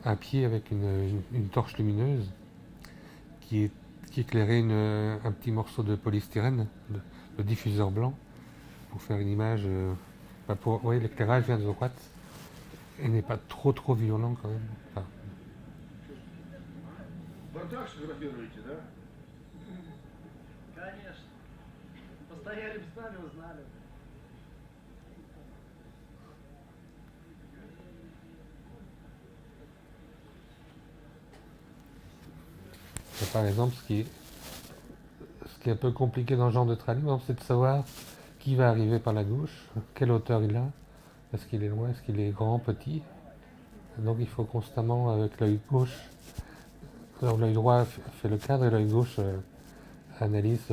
un pied avec une torche lumineuse qui éclairait un petit morceau de polystyrène, de diffuseur blanc, pour faire une image. L'éclairage vient de droite et n'est pas trop violent quand même. Enfin, Вы так сфотографируете, да? Конечно. Постояли бы с нами, узнали. Par exemple, ce qui est un peu compliqué dans ce genre de training, c'est de savoir qui va arriver par la gauche, quelle hauteur il a, est-ce qu'il est loin, est-ce qu'il est grand, petit. Donc il faut constamment, avec l'œil gauche, alors l'œil droit fait le cadre et l'œil gauche analyse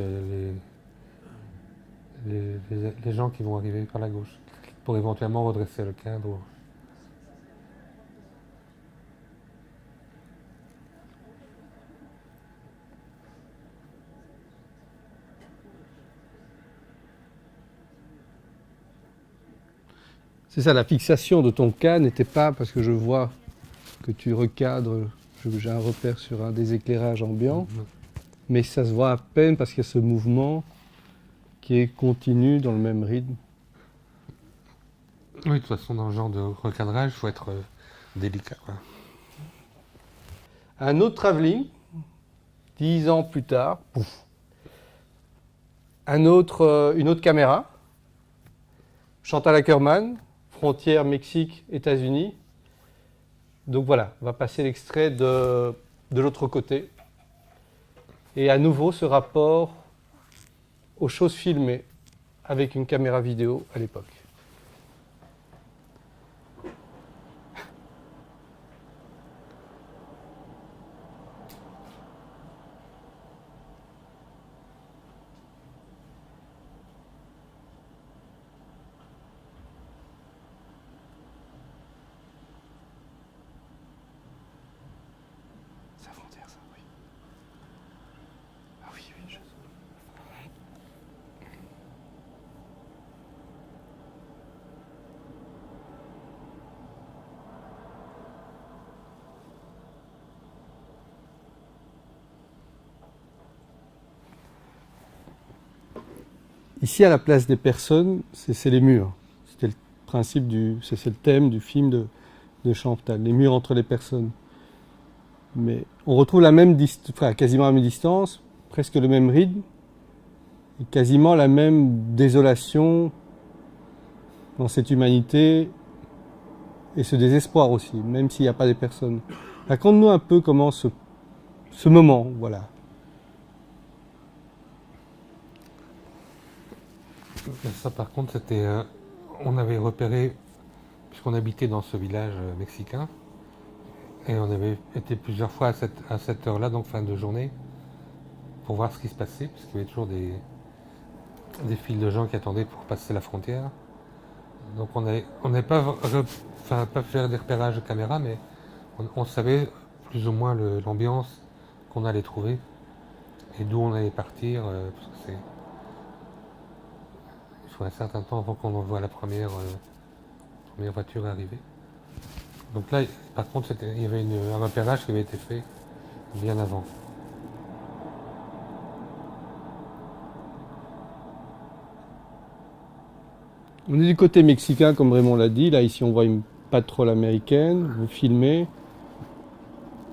les gens qui vont arriver par la gauche, pour éventuellement redresser le cadre. C'est ça, la fixation de ton cas n'était pas parce que je vois que tu recadres, j'ai un repère sur un des éclairages ambiants, mais ça se voit à peine parce qu'il y a ce mouvement qui est continu dans le même rythme. Oui, de toute façon, dans ce genre de recadrage, il faut être délicat, quoi. Un autre travelling, 10 ans plus tard, pouf. Une autre caméra, Chantal Ackerman, frontière Mexique-États-Unis. Donc voilà, on va passer l'extrait de l'autre côté. Et à nouveau ce rapport aux choses filmées avec une caméra vidéo à l'époque. Ici, à la place des personnes, c'est les murs. C'était le principe c'est le thème du film de Chantal, les murs entre les personnes. Mais on retrouve quasiment la même distance, presque le même rythme, et quasiment la même désolation dans cette humanité et ce désespoir aussi, même s'il n'y a pas des personnes. Raconte-nous un peu comment ce moment, voilà. Ça, par contre, c'était. On avait repéré, puisqu'on habitait dans ce village mexicain, et on avait été plusieurs fois à cette heure-là, donc fin de journée, pour voir ce qui se passait, puisqu'il y avait toujours des files de gens qui attendaient pour passer la frontière. Donc on n'avait pas fait des repérages de caméra, mais on savait plus ou moins l'ambiance qu'on allait trouver, et d'où on allait partir, parce que il faut un certain temps avant qu'on voit la première voiture arriver. Donc là, par contre, il y avait un repérage qui avait été fait bien avant. On est du côté mexicain, comme Raymond l'a dit. Là, ici, on voit une patrouille américaine. Vous filmez.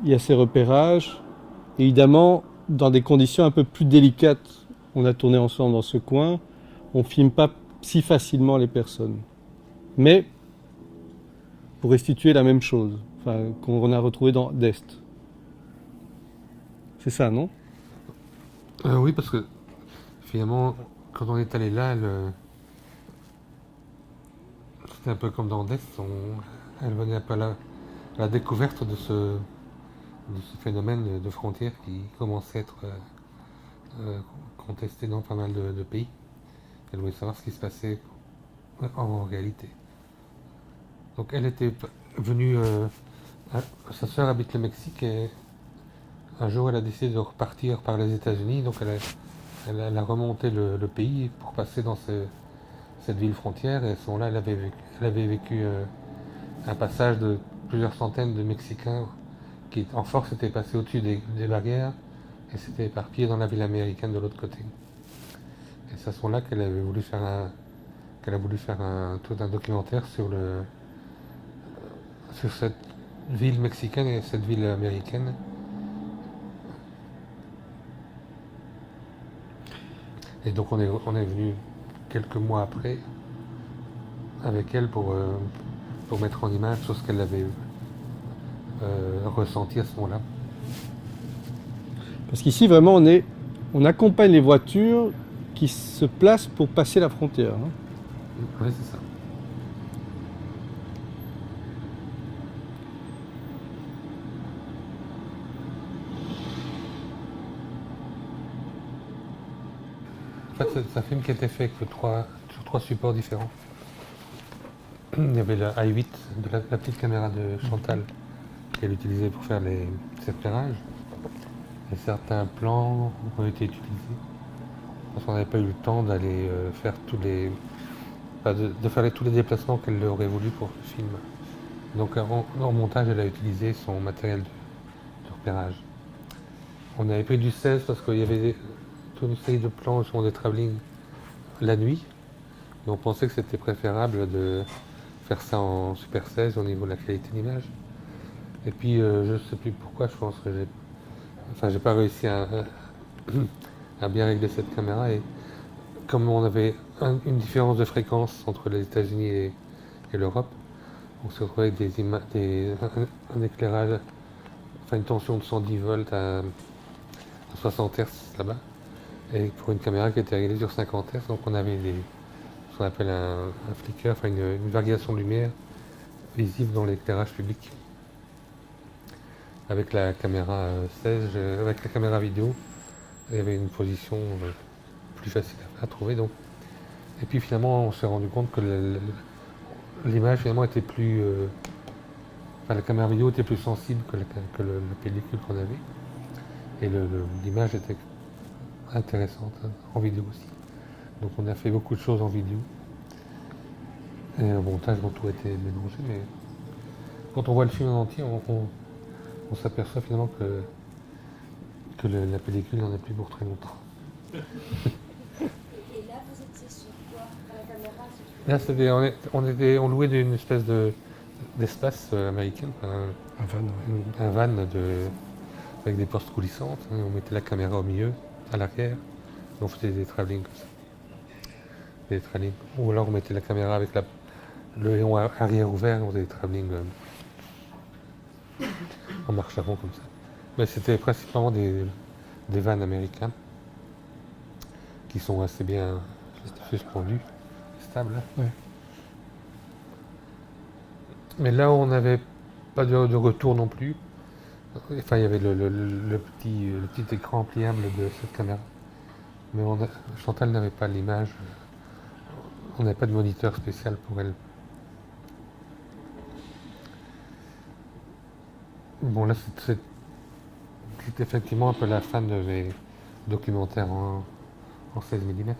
Il y a ces repérages. Évidemment, dans des conditions un peu plus délicates, on a tourné ensemble dans ce coin. On ne filme pas si facilement les personnes. Mais pour restituer la même chose, qu'on a retrouvé dans d'Est. C'est ça, non? Oui, parce que finalement, quand on est allé là, c'était un peu comme dans Dest, elle venait un peu à la découverte de ce phénomène de frontière qui commençait à être contesté dans pas mal de pays. Elle voulait savoir ce qui se passait en réalité. Donc elle était venue, sa sœur habite le Mexique et un jour elle a décidé de repartir par les États-Unis, donc elle a remonté le pays pour passer dans cette ville frontière, et à ce moment-là elle avait vécu un passage de plusieurs centaines de Mexicains qui en force étaient passés au-dessus des barrières et s'étaient éparpillés dans la ville américaine de l'autre côté. Et c'est à ce moment-là qu'elle a voulu faire tout un documentaire sur cette ville mexicaine et cette ville américaine, Et donc on est venu quelques mois après avec elle pour mettre en image tout ce qu'elle avait ressenti à ce moment-là. Parce qu'ici, vraiment, on accompagne les voitures qui se placent pour passer la frontière. Hein. Oui, c'est ça. En fait, c'est un film qui a été fait sur trois supports différents. Il y avait le i8 de la petite caméra de Chantal qu'elle utilisait pour faire ses éclairages. Et certains plans ont été utilisés parce qu'on n'avait pas eu le temps d'aller faire de faire tous les déplacements qu'elle aurait voulu pour le film. Donc en montage, elle a utilisé son matériel de repérage. On avait pris du 16 parce qu'il y avait toute une série de plans sur des travelling la nuit. Et on pensait que c'était préférable de faire ça en Super 16 au niveau de la qualité d'image. Et puis je ne sais plus pourquoi, je pense que j'ai pas réussi à bien régler cette caméra. Et comme on avait une différence de fréquence entre les États-Unis et l'Europe, on se retrouvait avec un éclairage, enfin une tension de 110 volts à 60 Hz là-bas. Et pour une caméra qui était réglée sur 50 Hz, donc on avait ce qu'on appelle un flicker, enfin une variation de lumière visible dans l'éclairage public. Avec la caméra 16, avec la caméra vidéo, il y avait une position plus facile à trouver. Donc. Et puis finalement, on s'est rendu compte que l'image finalement était plus... la caméra vidéo était plus sensible que la pellicule qu'on avait. Et l'image était intéressante en vidéo aussi. Donc on a fait beaucoup de choses en vidéo. Et au montage, tout a été mélangé. Mais quand on voit le film en entier, on s'aperçoit finalement que la pellicule n'en est plus pour très longtemps. Et là, vous étiez sur quoi? La caméra, sur Là, on louait une espèce d'espace américain, un van avec des portes coulissantes. Hein, on mettait la caméra au milieu, à l'arrière. On faisait des travelling comme ça. Des travelling. Ou alors on mettait la caméra avec le rayon arrière ouvert, on faisait des travelling en marche avant comme ça. Mais c'était principalement des vannes américains qui sont assez bien suspendus, stables. Ouais. Mais là, on n'avait pas de retour non plus. Enfin, il y avait le petit écran pliable de cette caméra. Mais Chantal n'avait pas l'image. On n'avait pas de moniteur spécial pour elle. Bon, là, c'est effectivement un peu la fin de mes documentaires en 16 mm.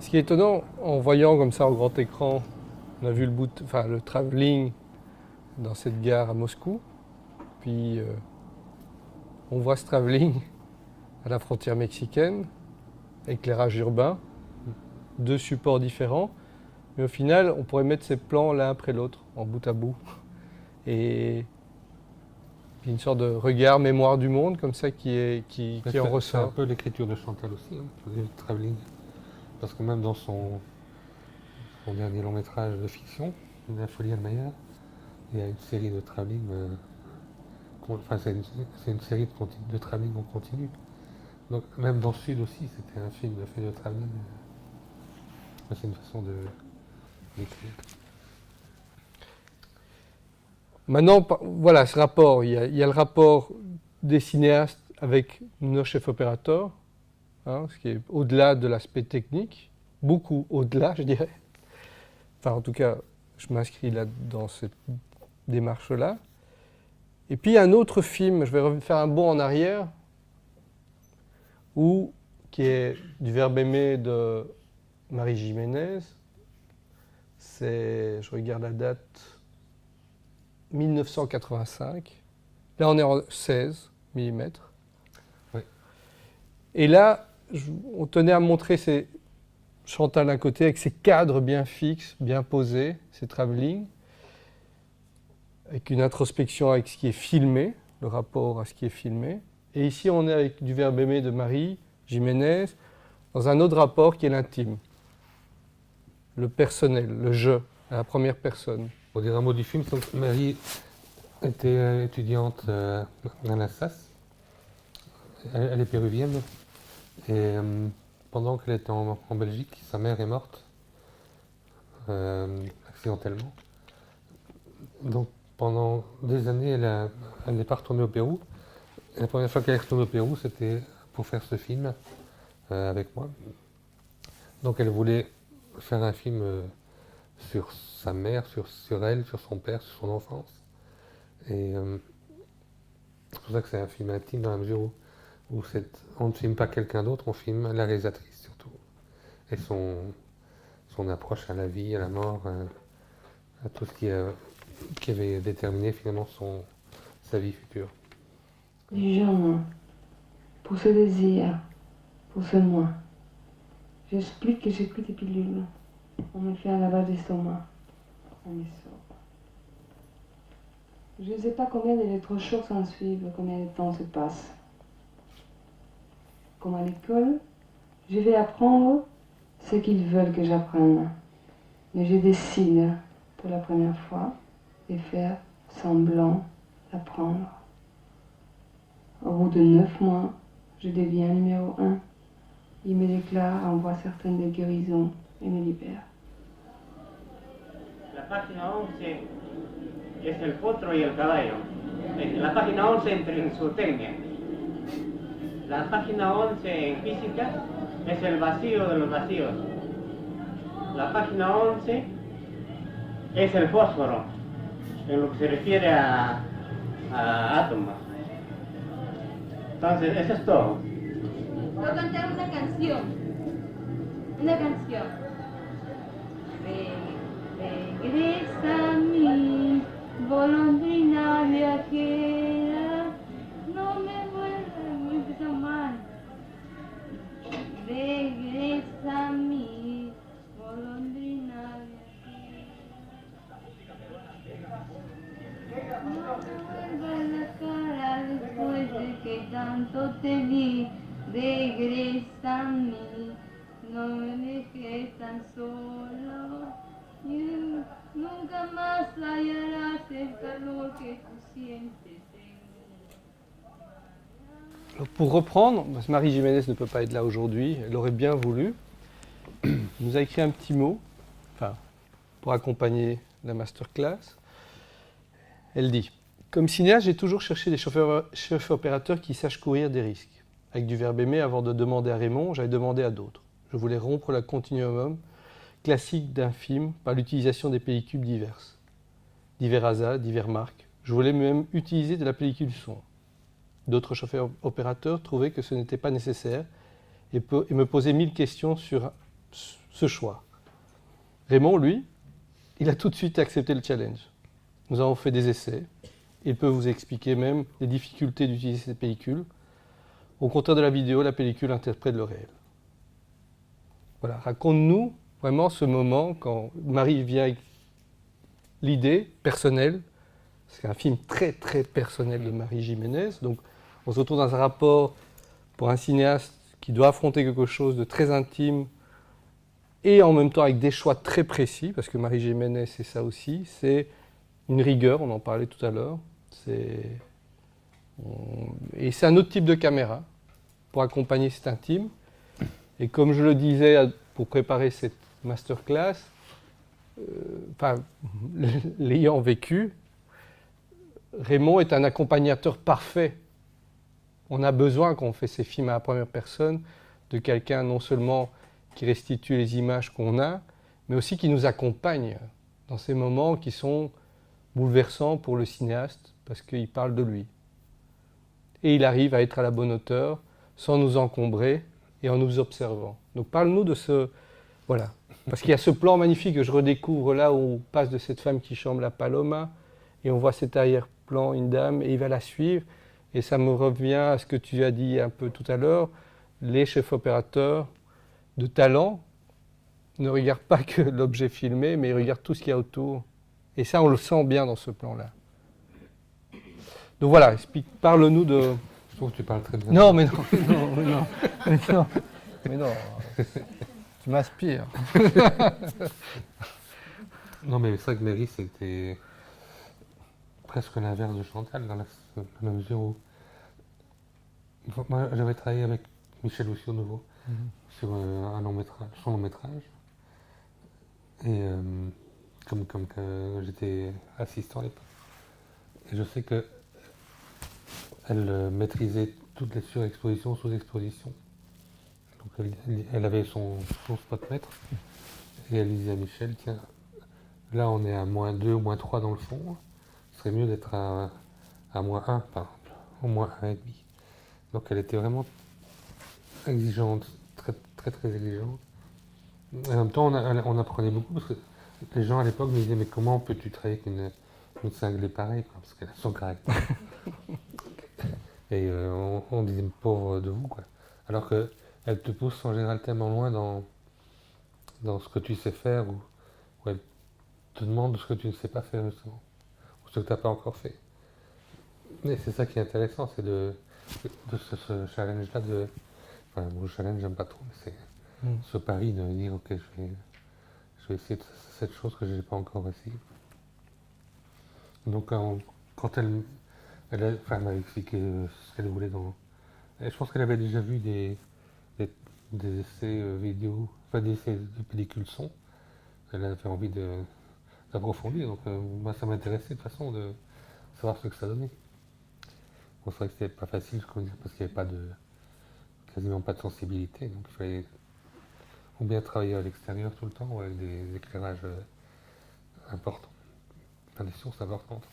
Ce qui est étonnant, en voyant comme ça au grand écran, on a vu le travelling dans cette gare à Moscou, puis on voit ce travelling à la frontière mexicaine, éclairage urbain, deux supports différents, mais au final, on pourrait mettre ces plans l'un après l'autre, en bout à bout. Et une sorte de regard, mémoire du monde, comme ça, qui en C'est un ressort. peu l'écriture de Chantal aussi, hein, le travelling. Parce que même dans son dernier long métrage de fiction, La Folie Almayer, il y a une série de travelling. Enfin, c'est une série de travelling en continu. Donc, même dans Sud aussi, c'était un film fait de travelling. C'est une façon d'écrire. Maintenant, voilà ce rapport. Il y a le rapport des cinéastes avec nos chefs opérateurs, hein, ce qui est au-delà de l'aspect technique, beaucoup au-delà, je dirais. Enfin, en tout cas, je m'inscris là dans cette démarche-là. Et puis, il y a un autre film, je vais faire un bond en arrière, qui est du Verbe aimé de Marie Jiménez. Je regarde la date, 1985. Là, on est en 16 mm. Oui. Et là, on tenait à montrer Chantal d'un côté avec ses cadres bien fixes, bien posés, ses travelling, avec une introspection avec ce qui est filmé, le rapport à ce qui est filmé. Et ici, on est avec du Verbe aimé de Marie Jiménez, dans un autre rapport qui est l'intime, le personnel, le je, à la première personne. Pour dire un mot du film, donc Marie était étudiante à l'Assas. Elle est péruvienne. Et pendant qu'elle était en Belgique, sa mère est morte accidentellement. Donc pendant des années, elle n'est pas retournée au Pérou. Et la première fois qu'elle est retournée au Pérou, c'était pour faire ce film avec moi. Donc elle voulait faire un film sur sa mère, sur elle, sur son père, sur son enfance. Et c'est pour ça que c'est un film intime dans la mesure où on ne filme pas quelqu'un d'autre, on filme la réalisatrice surtout. Et son approche à la vie, à la mort, à tout ce qui avait déterminé finalement sa vie future. Du jeûne, pour ce désir, pour ce moi. J'explique que j'ai pris des pilules. On me fait un lavage d'estomac. On me sort. Je ne sais pas combien d'électrochocs s'en suivent, combien de temps se passe. Comme à l'école, je vais apprendre ce qu'ils veulent que j'apprenne. Mais je décide, pour la première fois, de faire semblant d'apprendre. Au bout de 9 mois, je deviens numéro 1. Il me déclare en voie certaine de guérison et me libère. La página 11 es el potro y el caballo. La página 11 en zootecnia. La página 11 en física es el vacío de los vacíos. La página 11 es el fósforo, en lo que se refiere a átomos. Entonces, eso es todo. Voy a cantar una canción. Una canción. Regresa a mí, golondrina viajera. No me vuelvas, muy empezó mal. Regresa a mí, golondrina viajera. No me vuelvas la cara después de que tanto te vi. Regresa a mí, no me dejes tan solo. Y nunca más hallarás el calor que tú sientes en mí. Alors, pour reprendre, parce que Marie Jiménez ne peut pas être là aujourd'hui, elle aurait bien voulu, elle nous a écrit un petit mot, enfin, pour accompagner la masterclass. Elle dit « Comme cinéaste, j'ai toujours cherché des chefs opérateurs qui sachent courir des risques. Avec du Verbe aimé, avant de demander à Raymond, j'avais demandé à d'autres. Je voulais rompre le continuum classique d'un film par l'utilisation des pellicules diverses. Divers hasards, diverses marques. Je voulais même utiliser de la pellicule son. D'autres chauffeurs opérateurs trouvaient que ce n'était pas nécessaire et me posaient 1000 questions sur ce choix. Raymond, lui, il a tout de suite accepté le challenge. Nous avons fait des essais. Il peut vous expliquer même les difficultés d'utiliser cette pellicule. Au contraire de la vidéo, la pellicule interprète le réel. Voilà, raconte-nous vraiment ce moment quand Marie vient avec l'idée personnelle. C'est un film très très personnel de Marie Jiménez. Donc on se retrouve dans un rapport pour un cinéaste qui doit affronter quelque chose de très intime et en même temps avec des choix très précis, parce que Marie Jiménez, c'est ça aussi, c'est une rigueur, on en parlait tout à l'heure. Et c'est un autre type de caméra pour accompagner cet intime. Et comme je le disais pour préparer cette masterclass, l'ayant vécu, Raymond est un accompagnateur parfait. On a besoin, quand on fait ces films à la première personne, de quelqu'un non seulement qui restitue les images qu'on a, mais aussi qui nous accompagne dans ces moments qui sont bouleversants pour le cinéaste, parce qu'il parle de lui. Et il arrive à être à la bonne hauteur, sans nous encombrer et en nous observant. Donc parle-nous de ce... Voilà. Parce qu'il y a ce plan magnifique que je redécouvre là où on passe de cette femme qui chante la Paloma, et on voit cet arrière-plan, une dame, et il va la suivre. Et ça me revient à ce que tu as dit un peu tout à l'heure, les chefs opérateurs de talent ne regardent pas que l'objet filmé, mais ils regardent tout ce qu'il y a autour. Et ça, on le sent bien dans ce plan-là. Donc voilà, parle-nous de... Je trouve que tu parles très bien. Non, mais non, mais non, tu m'inspires. Non, mais c'est vrai que Mary, c'était presque l'inverse de Chantal, dans la mesure où... Moi, j'avais travaillé avec Michel Lucio Nouveau sur son long métrage. Et comme que j'étais assistant à l'époque. Et je sais que elle maîtrisait toutes les surexpositions, sous-expositions. Donc elle avait son spotmètre et elle disait à Michel, tiens, là on est à -2 ou -3 dans le fond, ce serait mieux d'être à -1 par exemple, au -1,5. Donc elle était vraiment exigeante, très très très exigeante. Et en même temps on apprenait beaucoup parce que les gens à l'époque me disaient mais comment peux-tu travailler avec une cinglée pareille quoi, parce qu'elle a son caractère. Et on disait pauvre de vous quoi. Alors qu'elle te pousse en général tellement loin dans ce que tu sais faire ou elle te demande ce que tu ne sais pas faire justement, ou ce que tu n'as pas encore fait. Mais c'est ça qui est intéressant, c'est de ce challenge-là de... Enfin, mon challenge, j'aime pas trop, mais c'est ce pari de dire ok, je vais essayer cette chose que je n'ai pas encore essayé. Donc quand elle m'a expliqué ce qu'elle voulait dans... Et je pense qu'elle avait déjà vu des essais vidéo, enfin des essais de pellicules son. Elle avait envie d'approfondir, donc moi ça m'intéressait de toute façon de savoir ce que ça donnait. Bon, c'est vrai que c'était pas facile parce qu'il n'y avait quasiment pas de sensibilité, donc il fallait ou bien travailler à l'extérieur tout le temps ou avec des éclairages importants, enfin des sources importantes.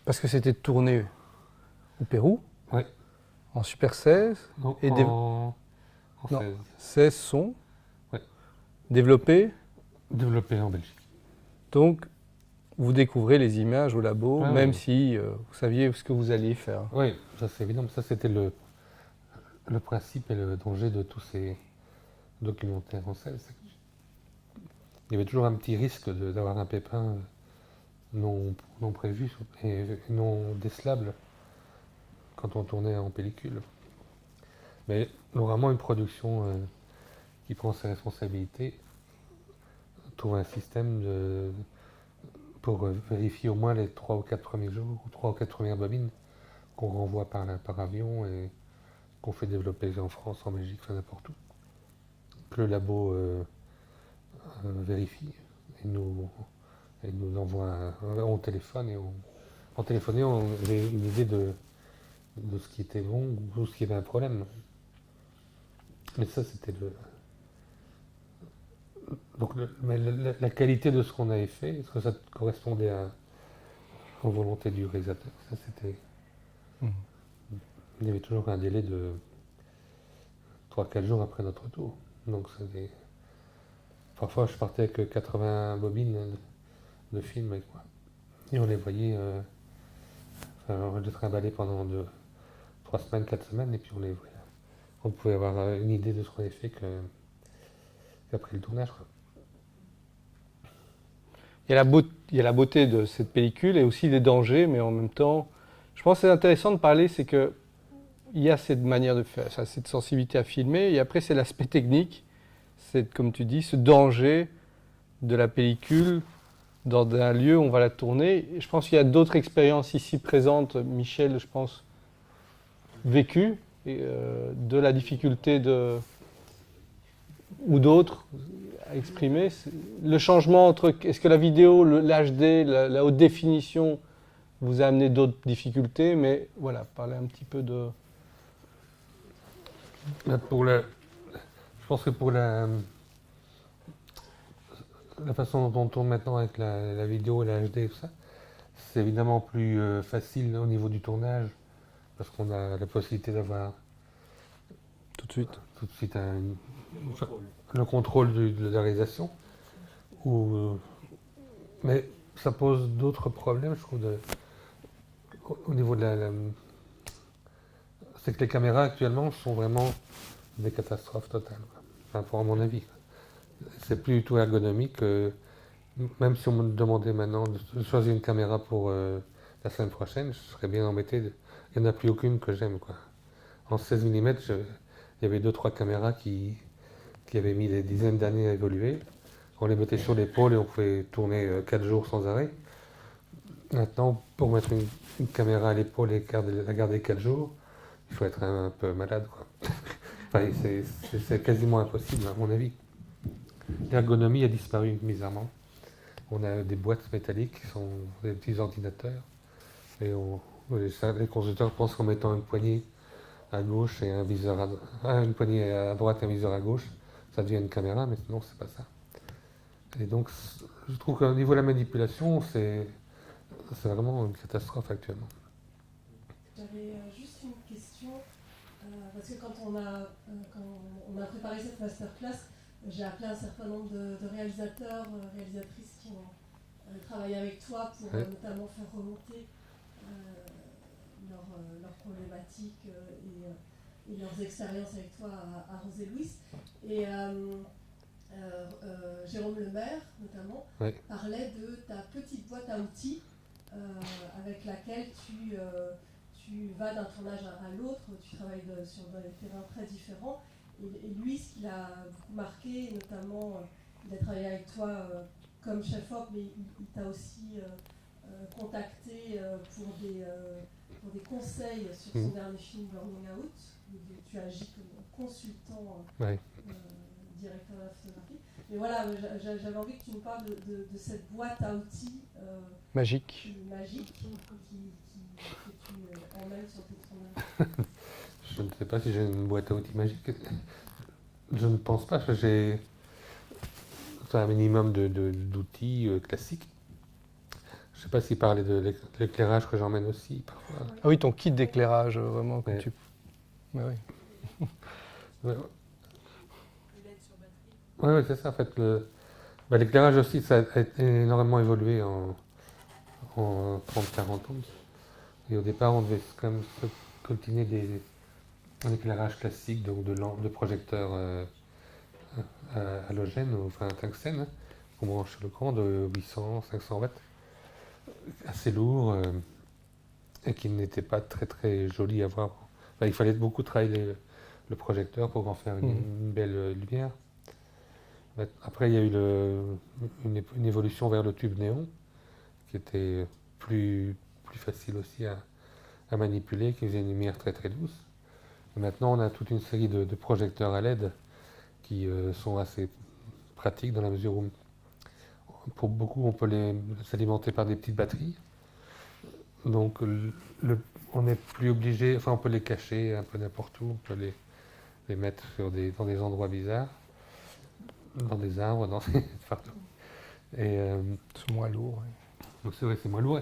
Parce que c'était tourné au Pérou, Ouais. en Super 16, Non, et en 16. 16 sons, Ouais. développés. Développé en Belgique. Donc, vous découvrez les images au labo, Ouais, même ouais. si vous saviez ce que vous alliez faire. Oui, ça c'est évident, mais ça c'était le principe et le danger de tous ces documentaires en 16. Il y avait toujours un petit risque d'avoir un pépin non prévu et non décelable quand on tournait en pellicule. Mais normalement, une production qui prend ses responsabilités trouve un système pour vérifier au moins les 3 ou 4 premiers jours, ou 3 ou 4 premières bobines qu'on renvoie par avion et qu'on fait développer en France, en Belgique, enfin n'importe où. Que le labo vérifie et nous envoie on téléphone et en téléphonant on avait une idée de ce qui était bon ou ce qui avait un problème. Mais ça c'était donc mais la qualité de ce qu'on avait fait, est-ce que ça correspondait aux volontés du réalisateur? Ça c'était... Il y avait toujours un délai de 3-4 jours après notre retour. Donc parfois je partais avec 80 bobines de films avec moi. Et on les voyait, on les trimballait pendant 3 semaines, 4 semaines, et puis on les voyait. On pouvait avoir une idée de ce qu'on avait fait qu'après le tournage, quoi. Il y a la beauté de cette pellicule et aussi les dangers, mais en même temps, je pense que c'est intéressant de parler, c'est que il y a cette manière de faire, cette sensibilité à filmer, et après c'est l'aspect technique, c'est comme tu dis, ce danger de la pellicule dans un lieu où on va la tourner. Et je pense qu'il y a d'autres expériences ici présentes, Michel, je pense, vécues, de la difficulté ou d'autres à exprimer. Le changement entre, est-ce que la vidéo, l'HD, la haute définition vous a amené d'autres difficultés, mais voilà, parler un petit peu de... Je pense que pour la façon dont on tourne maintenant avec la vidéo et la HD et tout ça, c'est évidemment plus facile au niveau du tournage, parce qu'on a la possibilité d'avoir Tout de suite. le contrôle de la réalisation. Mais ça pose d'autres problèmes, je trouve, au niveau de c'est que les caméras actuellement sont vraiment des catastrophes totales, quoi. Enfin, pour mon avis. C'est plus du tout ergonomique. Même si on me demandait maintenant de choisir une caméra pour la semaine prochaine, je serais bien embêté. Il n'y en a plus aucune que j'aime, quoi. En 16 mm, il y avait 2-3 caméras qui avaient mis des dizaines d'années à évoluer. On les mettait sur l'épaule et on pouvait tourner 4 jours sans arrêt. Maintenant, pour mettre une caméra à l'épaule et la garder 4 jours, il faut être un peu malade, quoi. Enfin, c'est quasiment impossible, à mon avis. L'ergonomie a disparu bizarrement. On a des boîtes métalliques qui sont des petits ordinateurs. Et les constructeurs pensent qu'en mettant une poignée à gauche et un viseur une poignée à droite et un viseur à gauche, ça devient une caméra, mais sinon c'est pas ça. Et donc je trouve qu'au niveau de la manipulation, c'est vraiment une catastrophe actuellement. J'avais juste une question, parce que quand on a préparé cette masterclass, j'ai appelé un certain nombre de réalisateurs, réalisatrices qui ont travaillé avec toi pour notamment faire remonter leurs problématiques et leurs expériences avec toi à José Luis. Et Jérôme Lemaire, notamment, parlait de ta petite boîte à outils avec laquelle tu vas d'un tournage à l'autre, tu travailles sur des terrains très différents. Et lui, ce qui l'a beaucoup marqué, notamment, il a travaillé avec toi comme chef-op, mais il t'a aussi contacté pour des conseils sur son dernier film, Burning Out, où tu agis comme consultant directeur de la photographie. Mais voilà, j'avais envie que tu nous parles de cette boîte à outils magique que tu emmènes sur tes tournages. Je ne sais pas si j'ai une boîte à outils magique. Je ne pense pas, parce que j'ai un minimum d'outils classiques. Je ne sais pas s'il parlait de l'éclairage que j'emmène aussi parfois. Ah oui, ton kit d'éclairage, vraiment, que tu... Ouais, oui. Oui, c'est ça, en fait. L'éclairage aussi, ça a énormément évolué en 30-40 ans. Et au départ, on devait quand même se coltiner un éclairage classique, donc de projecteurs halogènes, enfin tungstène, qu'on branche sur le courant de 800-500 watts, assez lourd, et qui n'était pas très très joli à voir. Enfin, il fallait beaucoup travailler le projecteur pour en faire une belle lumière. Après, il y a eu une évolution vers le tube néon, qui était plus facile aussi à manipuler, qui faisait une lumière très très douce. Et maintenant, on a toute une série de projecteurs à LED qui sont assez pratiques dans la mesure où, pour beaucoup, on peut les alimenter par des petites batteries. Donc, on n'est plus obligé, enfin, on peut les cacher un peu n'importe où, on peut les mettre dans des endroits bizarres, dans des arbres, partout. C'est moins lourd. Donc c'est vrai, c'est moins lourd.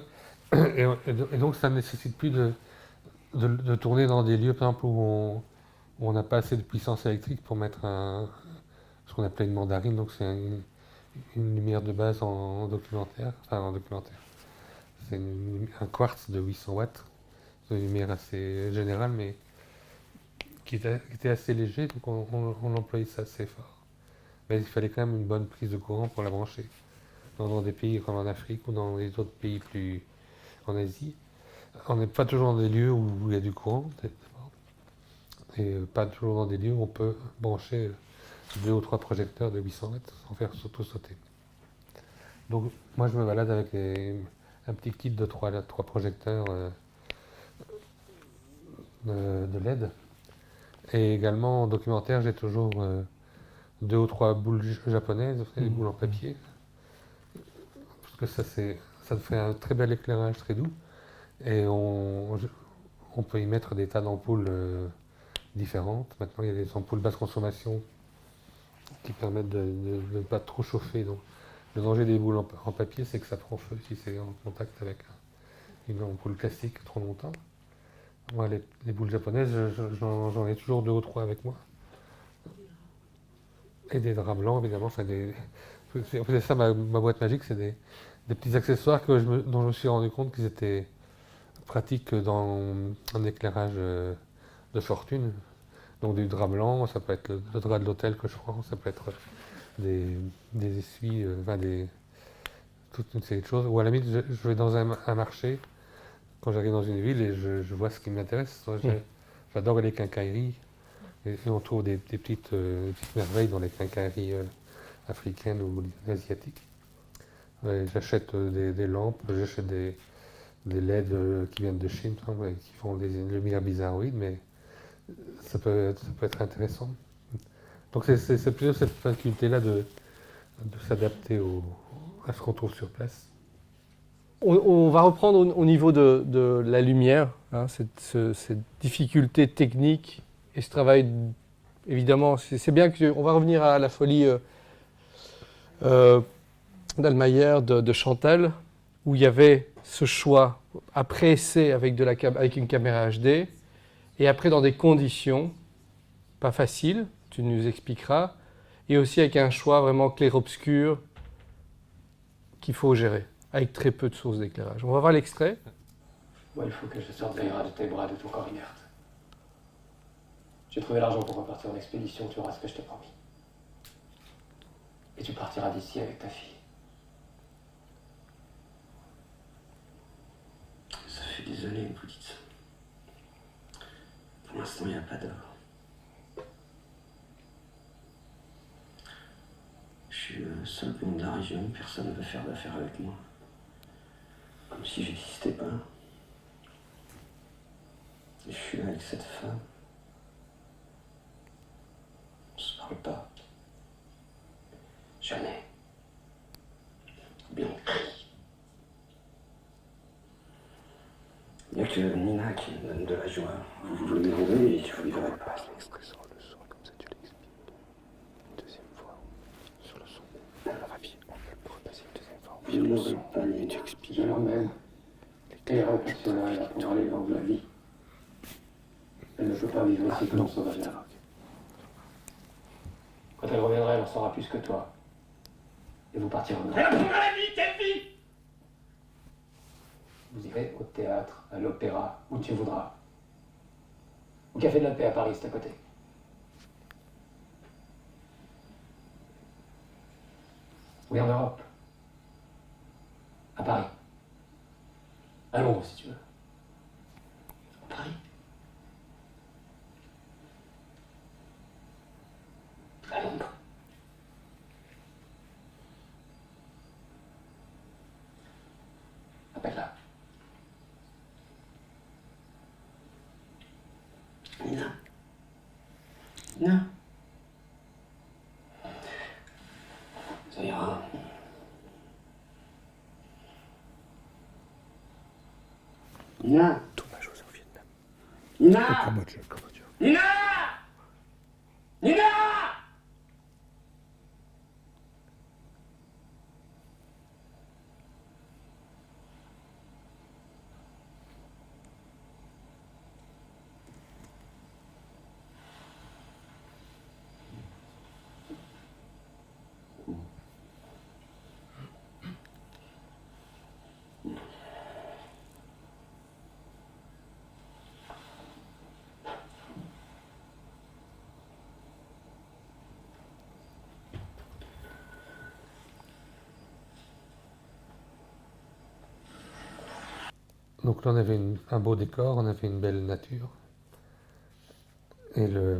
Et donc ça ne nécessite plus de tourner dans des lieux, par exemple, où on n'a pas assez de puissance électrique pour mettre ce qu'on appelait une mandarine, donc c'est une lumière de base en documentaire, enfin en documentaire. C'est un quartz de 800 watts, c'est une lumière assez générale, mais qui était assez léger, donc on employait ça assez fort. Mais il fallait quand même une bonne prise de courant pour la brancher. Dans des pays comme en Afrique ou dans les autres pays plus en Asie, on n'est pas toujours dans des lieux où il y a du courant, et pas toujours dans des lieux où on peut brancher 2 ou 3 projecteurs de 800 watts sans faire surtout sauter. Donc moi je me balade avec un petit kit de 3 projecteurs de LED. Et également en documentaire, j'ai toujours 2 ou 3 boules japonaises, des boules en papier. Parce que ça fait un très bel éclairage, très doux. Et on peut y mettre des tas d'ampoules différentes. Maintenant, il y a des ampoules basse consommation qui permettent de ne pas trop chauffer. Donc, le danger des boules en papier, c'est que ça prend feu si c'est en contact avec une ampoule classique trop longtemps. Moi, les boules japonaises, j'en ai toujours 2 ou 3 avec moi. Et des draps blancs, évidemment. Enfin, c'est ça ma boîte magique, c'est des petits accessoires dont je me suis rendu compte qu'ils étaient pratiques dans un éclairage de fortune. Donc du drap blanc, ça peut être le drap de l'hôtel que je prends, ça peut être des essuies, toute une série de choses. Ou à la limite, je vais dans un marché, quand j'arrive dans une ville et je vois ce qui m'intéresse. J'adore les quincailleries. Et on trouve des petites merveilles dans les quincailleries africaines ou asiatiques. J'achète des lampes, j'achète des LED qui viennent de Chine, qui font des lumières bizarroïdes, mais ça peut être intéressant. Donc c'est plutôt cette faculté-là de s'adapter à ce qu'on trouve sur place. On va reprendre au niveau de la lumière, hein, cette difficulté technique et ce travail, évidemment, c'est bien qu'on va revenir à la folie d'Allmayer, de Chantal, où il y avait ce choix après essai avec une caméra HD, et après dans des conditions pas faciles, tu nous expliqueras, et aussi avec un choix vraiment clair-obscur qu'il faut gérer, avec très peu de sources d'éclairage. On va voir l'extrait. Moi, il faut que je sorte Zaira de tes bras, de ton corps inerte. J'ai trouvé l'argent pour repartir en expédition, tu auras ce que je t'ai promis. Et tu partiras d'ici avec ta fille. Ça fait des années que vous dites ça. Pour l'instant, il n'y a pas d'or. Je suis le seul blond de la région, personne ne veut faire d'affaires avec moi. Comme si j'existais pas. Et je suis là avec cette femme. On se parle pas. Jamais. Ou bien on crie. Il n'y a que Nina qui me donne de la joie. Vous voulez m'enlever et je vous livrerai pas. L'extrait sur le son, comme ça tu l'expliques. Une deuxième fois. Sur le son. On va rapide. On peut repasser une deuxième fois. Sur le son. Et tu expliques. Je l'emmène. Et la réflexion là pour aller dans la vie. Elle ne peut pas vivre ici comme sauvage. Quand elle reviendra, elle en saura plus que toi. Et vous partirez en Europe. La vie, quelle vie! Vous irez au théâtre, à l'opéra, où tu voudras. Au Café de la Paix à Paris, c'est à côté. Oui, en Europe. À Paris. À Londres, si tu veux. À Paris. À Londres. Appelle-la. Nina. Nina. Ça ira. Nina. Tournage au Vietnam. Nina. Cambodge. Nina. Nina. Donc là, on avait un beau décor, on avait une belle nature. Et là,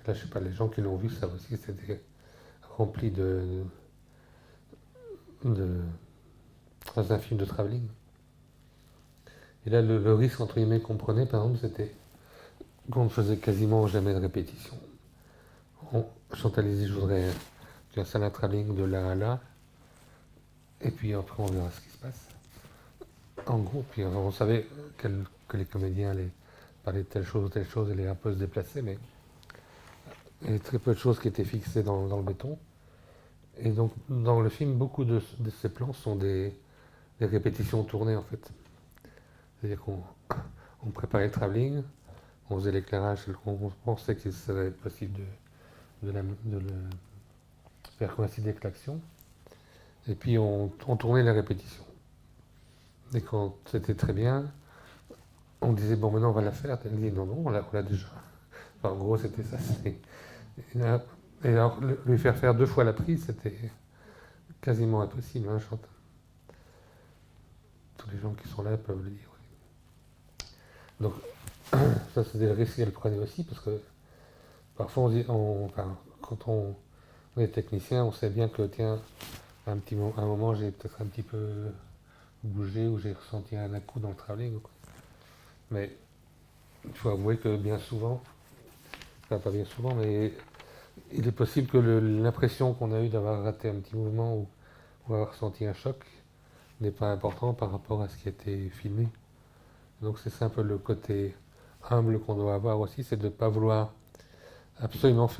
je sais pas, les gens qui l'ont vu, ça aussi, c'était rempli dans un film de travelling. Et là, le risque, entre guillemets, qu'on prenait, par exemple, c'était qu'on ne faisait quasiment jamais de répétition. Chantal disait, je voudrais qu'un salle à travelling de là à là, et puis après, on verra ce qui se passe. En gros, puis on savait que les comédiens allaient parler de telle chose, allaient un peu se déplacer, mais il y avait très peu de choses qui étaient fixées dans le béton. Et donc, dans le film, beaucoup de ces plans sont des répétitions tournées, en fait. C'est-à-dire qu'on préparait le travelling, on faisait l'éclairage, on pensait qu'il serait possible de le faire coïncider avec l'action, et puis on tournait les répétitions. Et quand c'était très bien, on disait, bon, maintenant on va la faire. Elle dit, non, on l'a déjà. Enfin, en gros, c'était ça. Et alors, lui faire 2 fois la prise, c'était quasiment impossible, hein, Chantal. Tous les gens qui sont là peuvent le dire. Oui. Donc, ça, c'était le risque qu'elle prenait aussi, parce que parfois, quand on est technicien, on sait bien que, tiens, à un moment, j'ai peut-être un petit peu bougé ou j'ai ressenti un coup dans le travelling. Mais il faut avouer que bien souvent, enfin pas bien souvent, mais il est possible que l'impression qu'on a eue d'avoir raté un petit mouvement ou avoir ressenti un choc n'est pas important par rapport à ce qui a été filmé. Donc c'est un peu le côté humble qu'on doit avoir aussi, c'est de ne pas vouloir absolument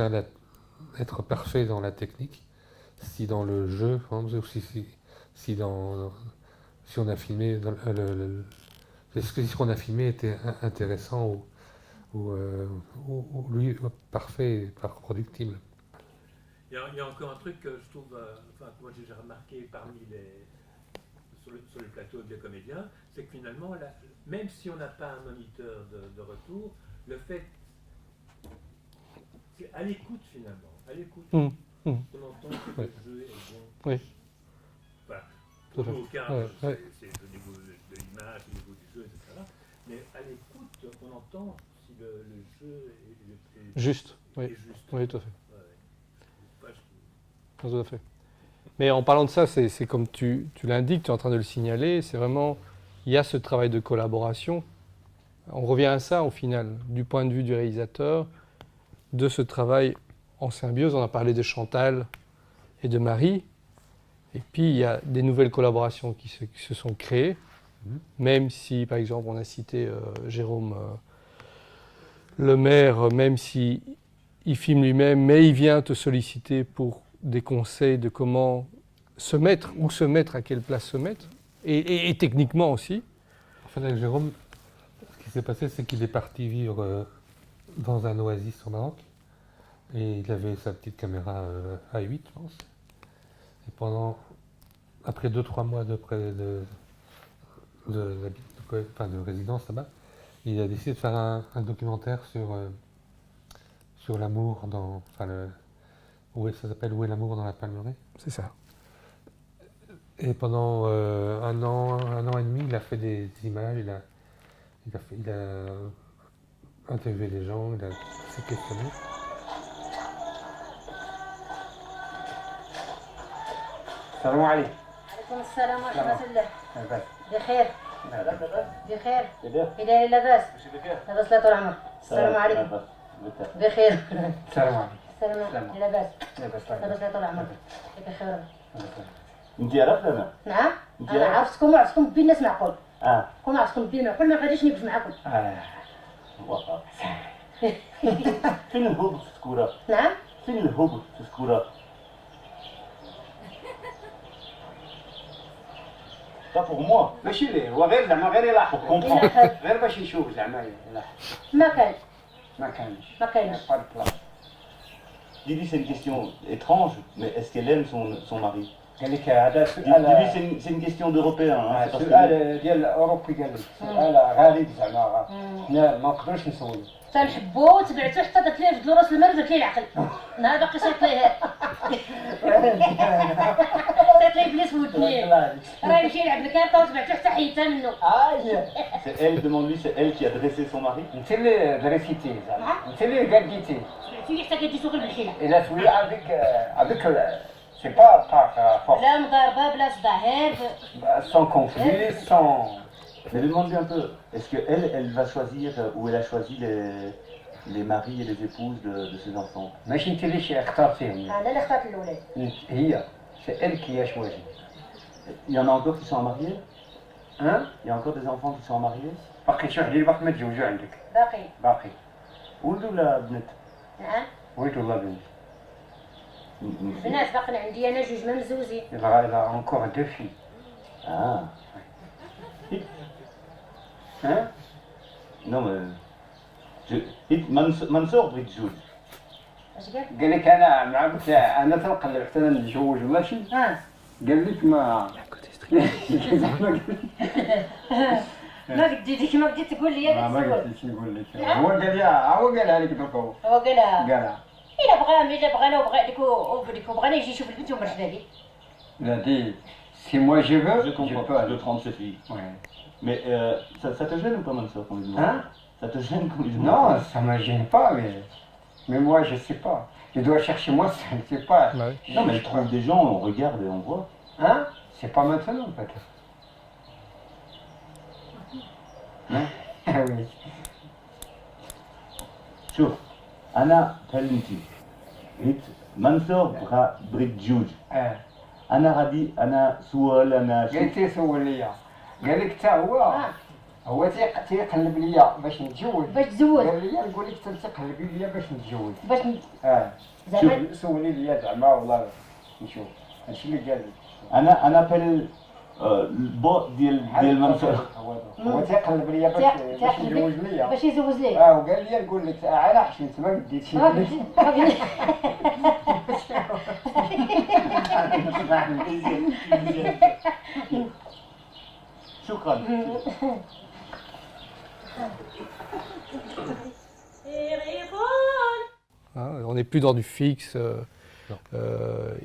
être parfait dans la technique, si dans le jeu, si on a filmé, est-ce que ce qu'on a filmé était intéressant ou lui parfait et reproductible. Il y a encore un truc que je trouve, que moi j'ai remarqué sur le plateau des comédiens, c'est que finalement, même si on n'a pas un moniteur de retour, le fait, c'est à l'écoute finalement, à l'écoute. On entend que le jeu est bon. Oui. Voilà. Pour nous, aucun, c'est au niveau de l'image, au niveau du jeu, etc. Mais à l'écoute, on entend si le jeu est juste. Oui. Est juste. Oui, tout à fait. Tout à fait. Mais en parlant de ça, c'est comme tu l'indiques, tu es en train de le signaler, c'est vraiment, il y a ce travail de collaboration. On revient à ça au final, du point de vue du réalisateur, de ce travail en symbiose. On a parlé de Chantal et de Marie, et puis il y a des nouvelles collaborations qui se sont créées, même si, par exemple, on a cité Jérôme Lemaire, même si il filme lui-même, mais il vient te solliciter pour des conseils de comment se mettre, où se mettre, à quelle place se mettre, et techniquement aussi. En fait, avec Jérôme, ce qui s'est passé, c'est qu'il est parti vivre dans un oasis au Maroc, et il avait sa petite caméra A8, je pense. Et après 2-3 mois de résidence là-bas, il a décidé de faire un documentaire sur l'amour ça s'appelle Où est l'amour dans la Palmeraie. C'est ça. Et pendant un an et demi, il a fait des images, il a interviewé les gens, il s'est questionné. السلام عليكم. عليكم السلام ورحمة الله. لاباس. بخير. بخير. إلى لاباس. لاباس لا طول عمرك. السلام عليكم. بخير. السلام عليكم. السلام لاباس. لاباس لا طول عمرك. بخير. انت عرفتنا؟ نعم. أنا عرفتكم وعرفتكم بين الناس معقول. كون عرفتكم بين معقول ما غاديش نبز معاكم. واقع. فين الهبط في سكورة؟ نعم. فين الهبط في سكورة؟ Ça pour moi. ماشي ليه هو غير زعما غير يلاحظ غير باش يشوف زعما يلاحظ. ما كان. ما كانش. ما كاينش. Lily, c'est une question étrange, mais est-ce qu'elle aime son mari? قال لك هذا Lily, c'est une question d'européen. سؤال ديال الاوروبي قال لك سؤال غريب زعما حنا ما نقدروش نسولو. تنحبو وتبعتو حتى درت ليه جدو راس المال درت ليه العقل. نهار باقي صيفط ليه صيفط C'est elle, demande-lui, c'est elle qui a dressé son mari. انت اللي درستي انت اللي قديتي الا تولي avec c'est pas par force لا مضاربه بلا صداع sans conflit sans Mais demande-lui un peu, est-ce qu'elle, elle va choisir, ou elle a choisi les maris et les épouses de ses enfants? ماشي انت اللي اخترتيهم انا اللي اخترت الاولاد هي c'est elle qui a choisi. Il y en a encore qui sont mariés? Hein? Il y a encore des enfants qui sont mariés? باقي شي واحد اللي باقي ما تزوجوا عندك باقي ولد ولا بنت؟ نعم ولد ولا بنت بنات باقي عندي انا جوج ما مزوزين إذا encore deux filles. Ah. Hein? Non mais... منصور بغيت تزوج. اش قال؟ قال لك انا مع قلت انا تنقلب حتى انا نتزوج ماشي قال لك ما ما قديتك ما بديت تقول لي هذا ما قلتش نقول لك هو قالها لك دوكا هو قالها قالها الا بغانا وبغى لك وبغانا يجي يشوف البنت ومرحبا به Il a dit, si moi je veux, je comprends peux aller. de 37 filles. Ouais. Mais ça te gêne ou pas, Mansour, qu'on lui demande? Hein? Ça te gêne qu'on lui demande? Non, ça ne me gêne pas, mais moi je sais pas. Je dois chercher moi, je ne sais pas. Bah oui. Non mais je trouve des gens, on regarde et on voit. Hein? C'est pas maintenant peut-être. Hein? Ah oui. شوف أنا كلمتي قلت منصور بغيت تزوج. أنا غادي أنا سؤال أنا قالت لي سول ليا قال لك حتى هو تيقلب ليا باش نتزوج قال لي نقول لك انت تقلبي ليا باش نتزوج شوف سولي ليا زعما والله نشوف هادشي اللي قال لي أنا بال البو ديال منصور هو تيقلب ليا باش يزوج ليا باش يزوج ليك وقال لي نقول لك انا حشمت ما بديتش شكرا. On n'est plus dans du fixe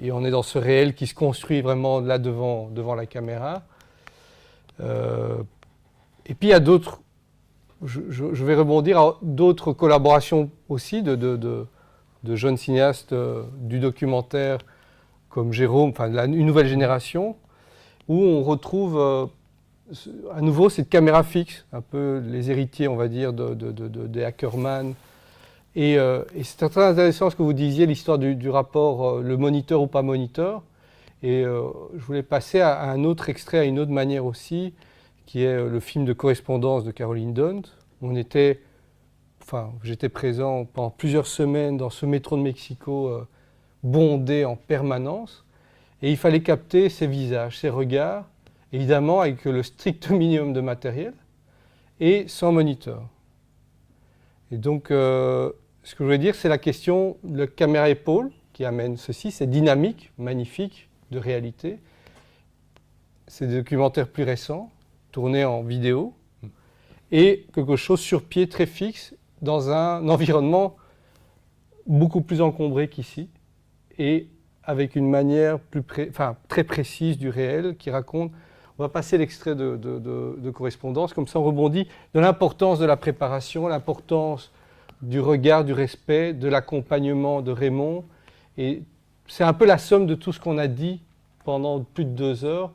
et on est dans ce réel qui se construit vraiment là devant la caméra. Et puis il y a d'autres, je vais rebondir à d'autres collaborations aussi de jeunes cinéastes du documentaire comme Jérôme, enfin une nouvelle génération, où on retrouve à nouveau cette caméra fixe, un peu les héritiers, on va dire, des Ackerman. Et c'est très intéressant ce que vous disiez, l'histoire du rapport le moniteur ou pas moniteur. Et je voulais passer à un autre extrait, à une autre manière aussi, qui est le film de correspondance de Caroline Dont. J'étais présent pendant plusieurs semaines dans ce métro de Mexico bondé en permanence. Et il fallait capter ses visages, ses regards, évidemment avec le strict minimum de matériel et sans moniteur. Et donc, ce que je voulais dire, c'est la question de caméra épaule qui amène ceci, cette dynamique magnifique de réalité. C'est des documentaires plus récents, tournés en vidéo, et quelque chose sur pied très fixe dans un environnement beaucoup plus encombré qu'ici, et avec une manière très précise du réel qui raconte. On va passer l'extrait de correspondance, comme ça on rebondit de l'importance de la préparation, l'importance du regard, du respect, de l'accompagnement de Raymond. Et c'est un peu la somme de tout ce qu'on a dit pendant plus de 2 heures.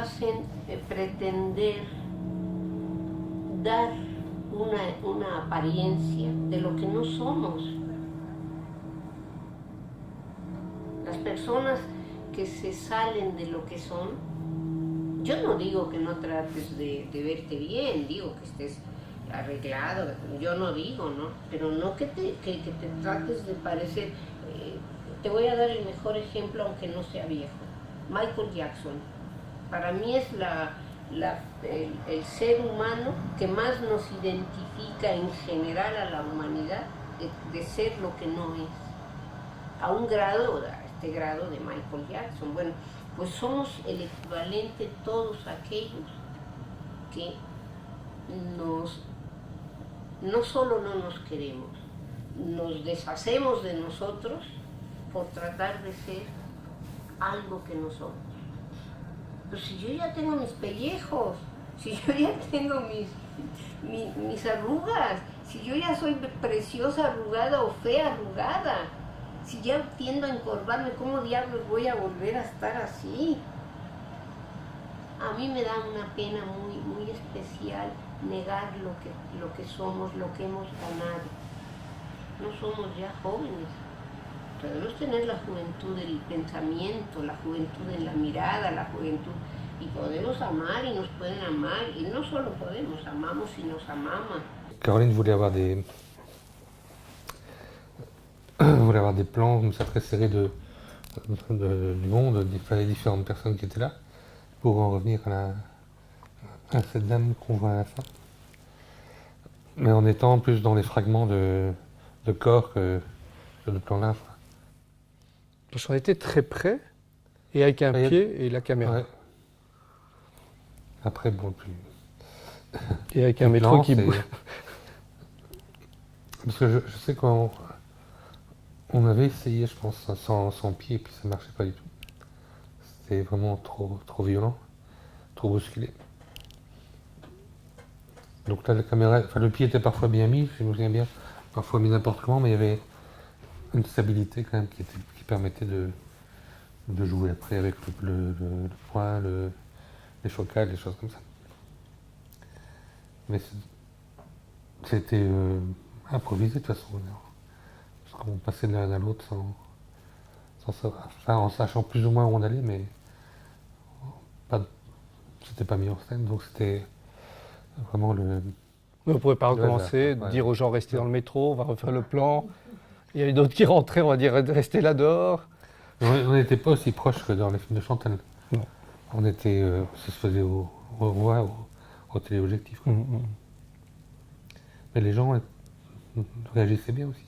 hacen pretender dar una apariencia de lo que no somos. Las personas que se salen de lo que son, yo no digo que no trates de verte bien, digo que estés arreglado, yo no digo, ¿no? Pero no que te trates de parecer. Te voy a dar el mejor ejemplo, aunque no sea viejo. Michael Jackson. Para mí es el ser humano que más nos identifica en general a la humanidad de ser lo que no es. A un grado, a este grado de Michael Jackson. Bueno, pues somos el equivalente todos aquellos que no solo no nos queremos, nos deshacemos de nosotros por tratar de ser algo que no somos. Pero si yo ya tengo mis pellejos, si yo ya tengo mis arrugas, si yo ya soy preciosa arrugada o fea arrugada, si ya tiendo a encorvarme, ¿cómo diablos voy a volver a estar así? A mí me da una pena muy, muy especial negar lo que somos, lo que hemos ganado. No somos ya jóvenes. Podemos tener la juventud del pensamiento, la juventud en la mirada, la juventud, y podemos amar y nos pueden amar, y no solo podemos, amamos y nos amamos. Caroline voulait avoir des plans comme ça très serrés du monde, des différentes personnes qui étaient là, pour en revenir à cette dame qu'on voit à la fin. Mais en étant plus dans les fragments de corps que sur le plan large. Parce qu'on était très près, et avec un pied et la caméra. Ouais. Après, bon, plus... Et avec un métro qui bouge. Parce que je sais qu'on avait essayé, je pense, sans pied, et puis ça ne marchait pas du tout. C'était vraiment trop violent, trop bousculé. Donc là, la caméra, enfin le pied était parfois bien mis, je me souviens bien, parfois mis n'importe comment, mais il y avait une stabilité quand même qui permettait de jouer après avec le poing, les focales, les choses comme ça. Mais c'était improvisé de toute façon, parce qu'on passait de l'un à l'autre en sachant plus ou moins où on allait, mais c'était pas mis en scène, donc c'était vraiment le... Mais on ne pouvait pas recommencer, dire aux gens restez dans le métro, on va refaire le plan. Il y avait d'autres qui rentraient, on va dire restez là dehors. On n'était pas aussi proches que dans les films de Chantal. Non. On était, ça se faisait au téléobjectif. Mais les gens réagissaient bien aussi.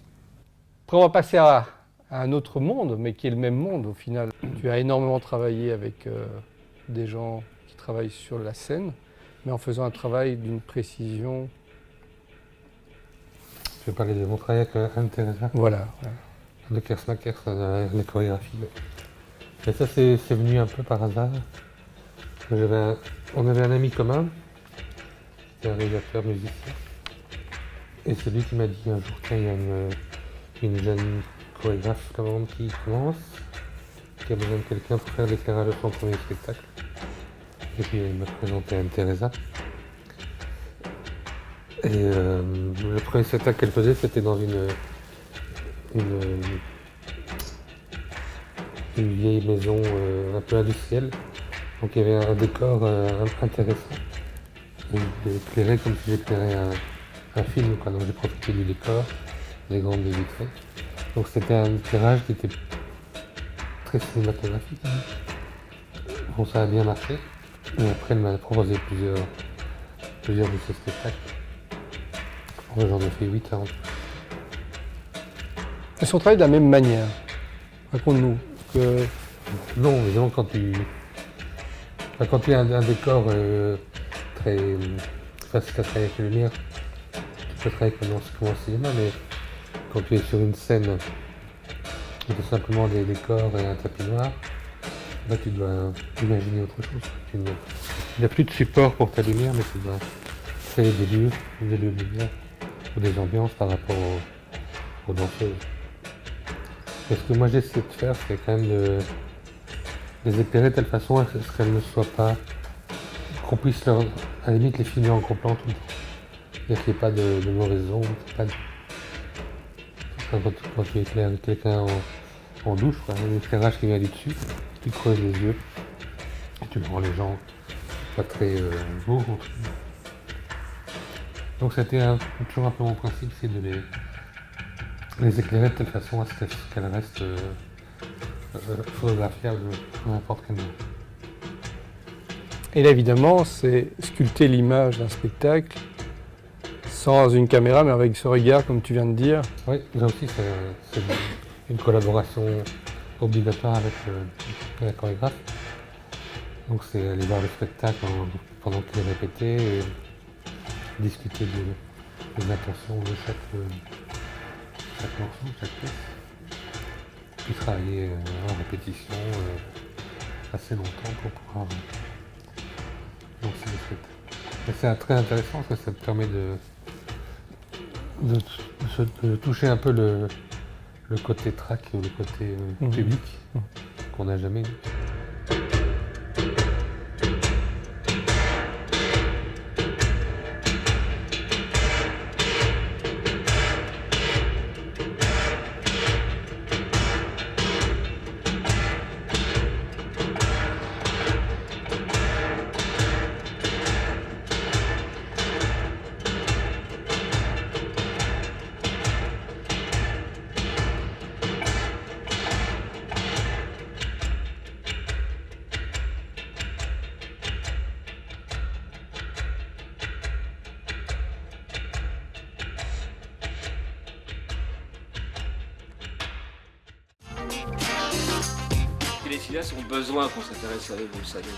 Après on va passer à un autre monde, mais qui est le même monde au final. Tu as énormément travaillé avec des gens qui travaillent sur la scène, mais en faisant un travail d'une précision. Je vais parler de mon travail avec Anne-Theresa. Voilà. De Kersmakers, la chorégraphie. Et ça, c'est venu un peu par hasard. On avait un ami commun, c'était un réalisateur musicien. Et c'est lui qui m'a dit un jour, tiens, il y a une jeune chorégraphe flamande qui commence, qui a besoin de quelqu'un pour faire l'éclairage de son premier spectacle. Et puis il m'a présenté Anne-Theresa. Et le premier spectacle qu'elle faisait, c'était dans une vieille maison un peu industrielle. Donc il y avait un décor intéressant. Et il éclairait comme si j'éclairais un film, quoi. Donc j'ai profité du décor, des grandes baies vitrées. Donc c'était un éclairage qui était très cinématographique. Bon, ça a bien marché. Et après elle m'a proposé plusieurs de ces spectacles. J'en ai fait 8 ans. Est-ce qu'on travaille de la même manière? Raconte-nous. Non, évidemment, quand tu as un décor très facile à travailler avec la lumière, tu peux travailler comme en cinéma, mais quand tu es sur une scène où tu as simplement des décors et un tapis noir, là tu dois imaginer autre chose. Il n'y a plus de support pour ta lumière, mais tu dois créer des lieux de lumière ou des ambiances par rapport aux danseuses. Et ce que moi j'essaie de faire, c'est quand même de les éclairer de telle façon à ce qu'elles ne soient pas qu'on puisse à la limite les filmer en gros plan tout le temps. C'est-à-dire qu'il n'y ait pas de mauvaises ondes, pas de... Quand tu éclaires quelqu'un en douche, un éclairage qui vient du dessus, tu creuses les yeux et tu rends les gens pas très beaux. Donc c'était toujours un peu mon principe, c'est de les éclairer de telle façon à ce qu'elles restent photographiables à n'importe quel moment. Et là évidemment, c'est sculpter l'image d'un spectacle sans une caméra, mais avec ce regard, comme tu viens de dire. Oui, là aussi, c'est une collaboration obligatoire avec la chorégraphe. Donc c'est aller voir le spectacle pendant qu'il est répété et discuter de l'intention de chaque morceau, chaque pièce. Puis travailler en répétition assez longtemps pour pouvoir lancer le spectacle. Et c'est très intéressant parce que ça te permet de toucher un peu le côté track, le côté public qu'on n'a jamais eu. Les cinéastes ont besoin qu'on s'intéresse à eux, vous le savez.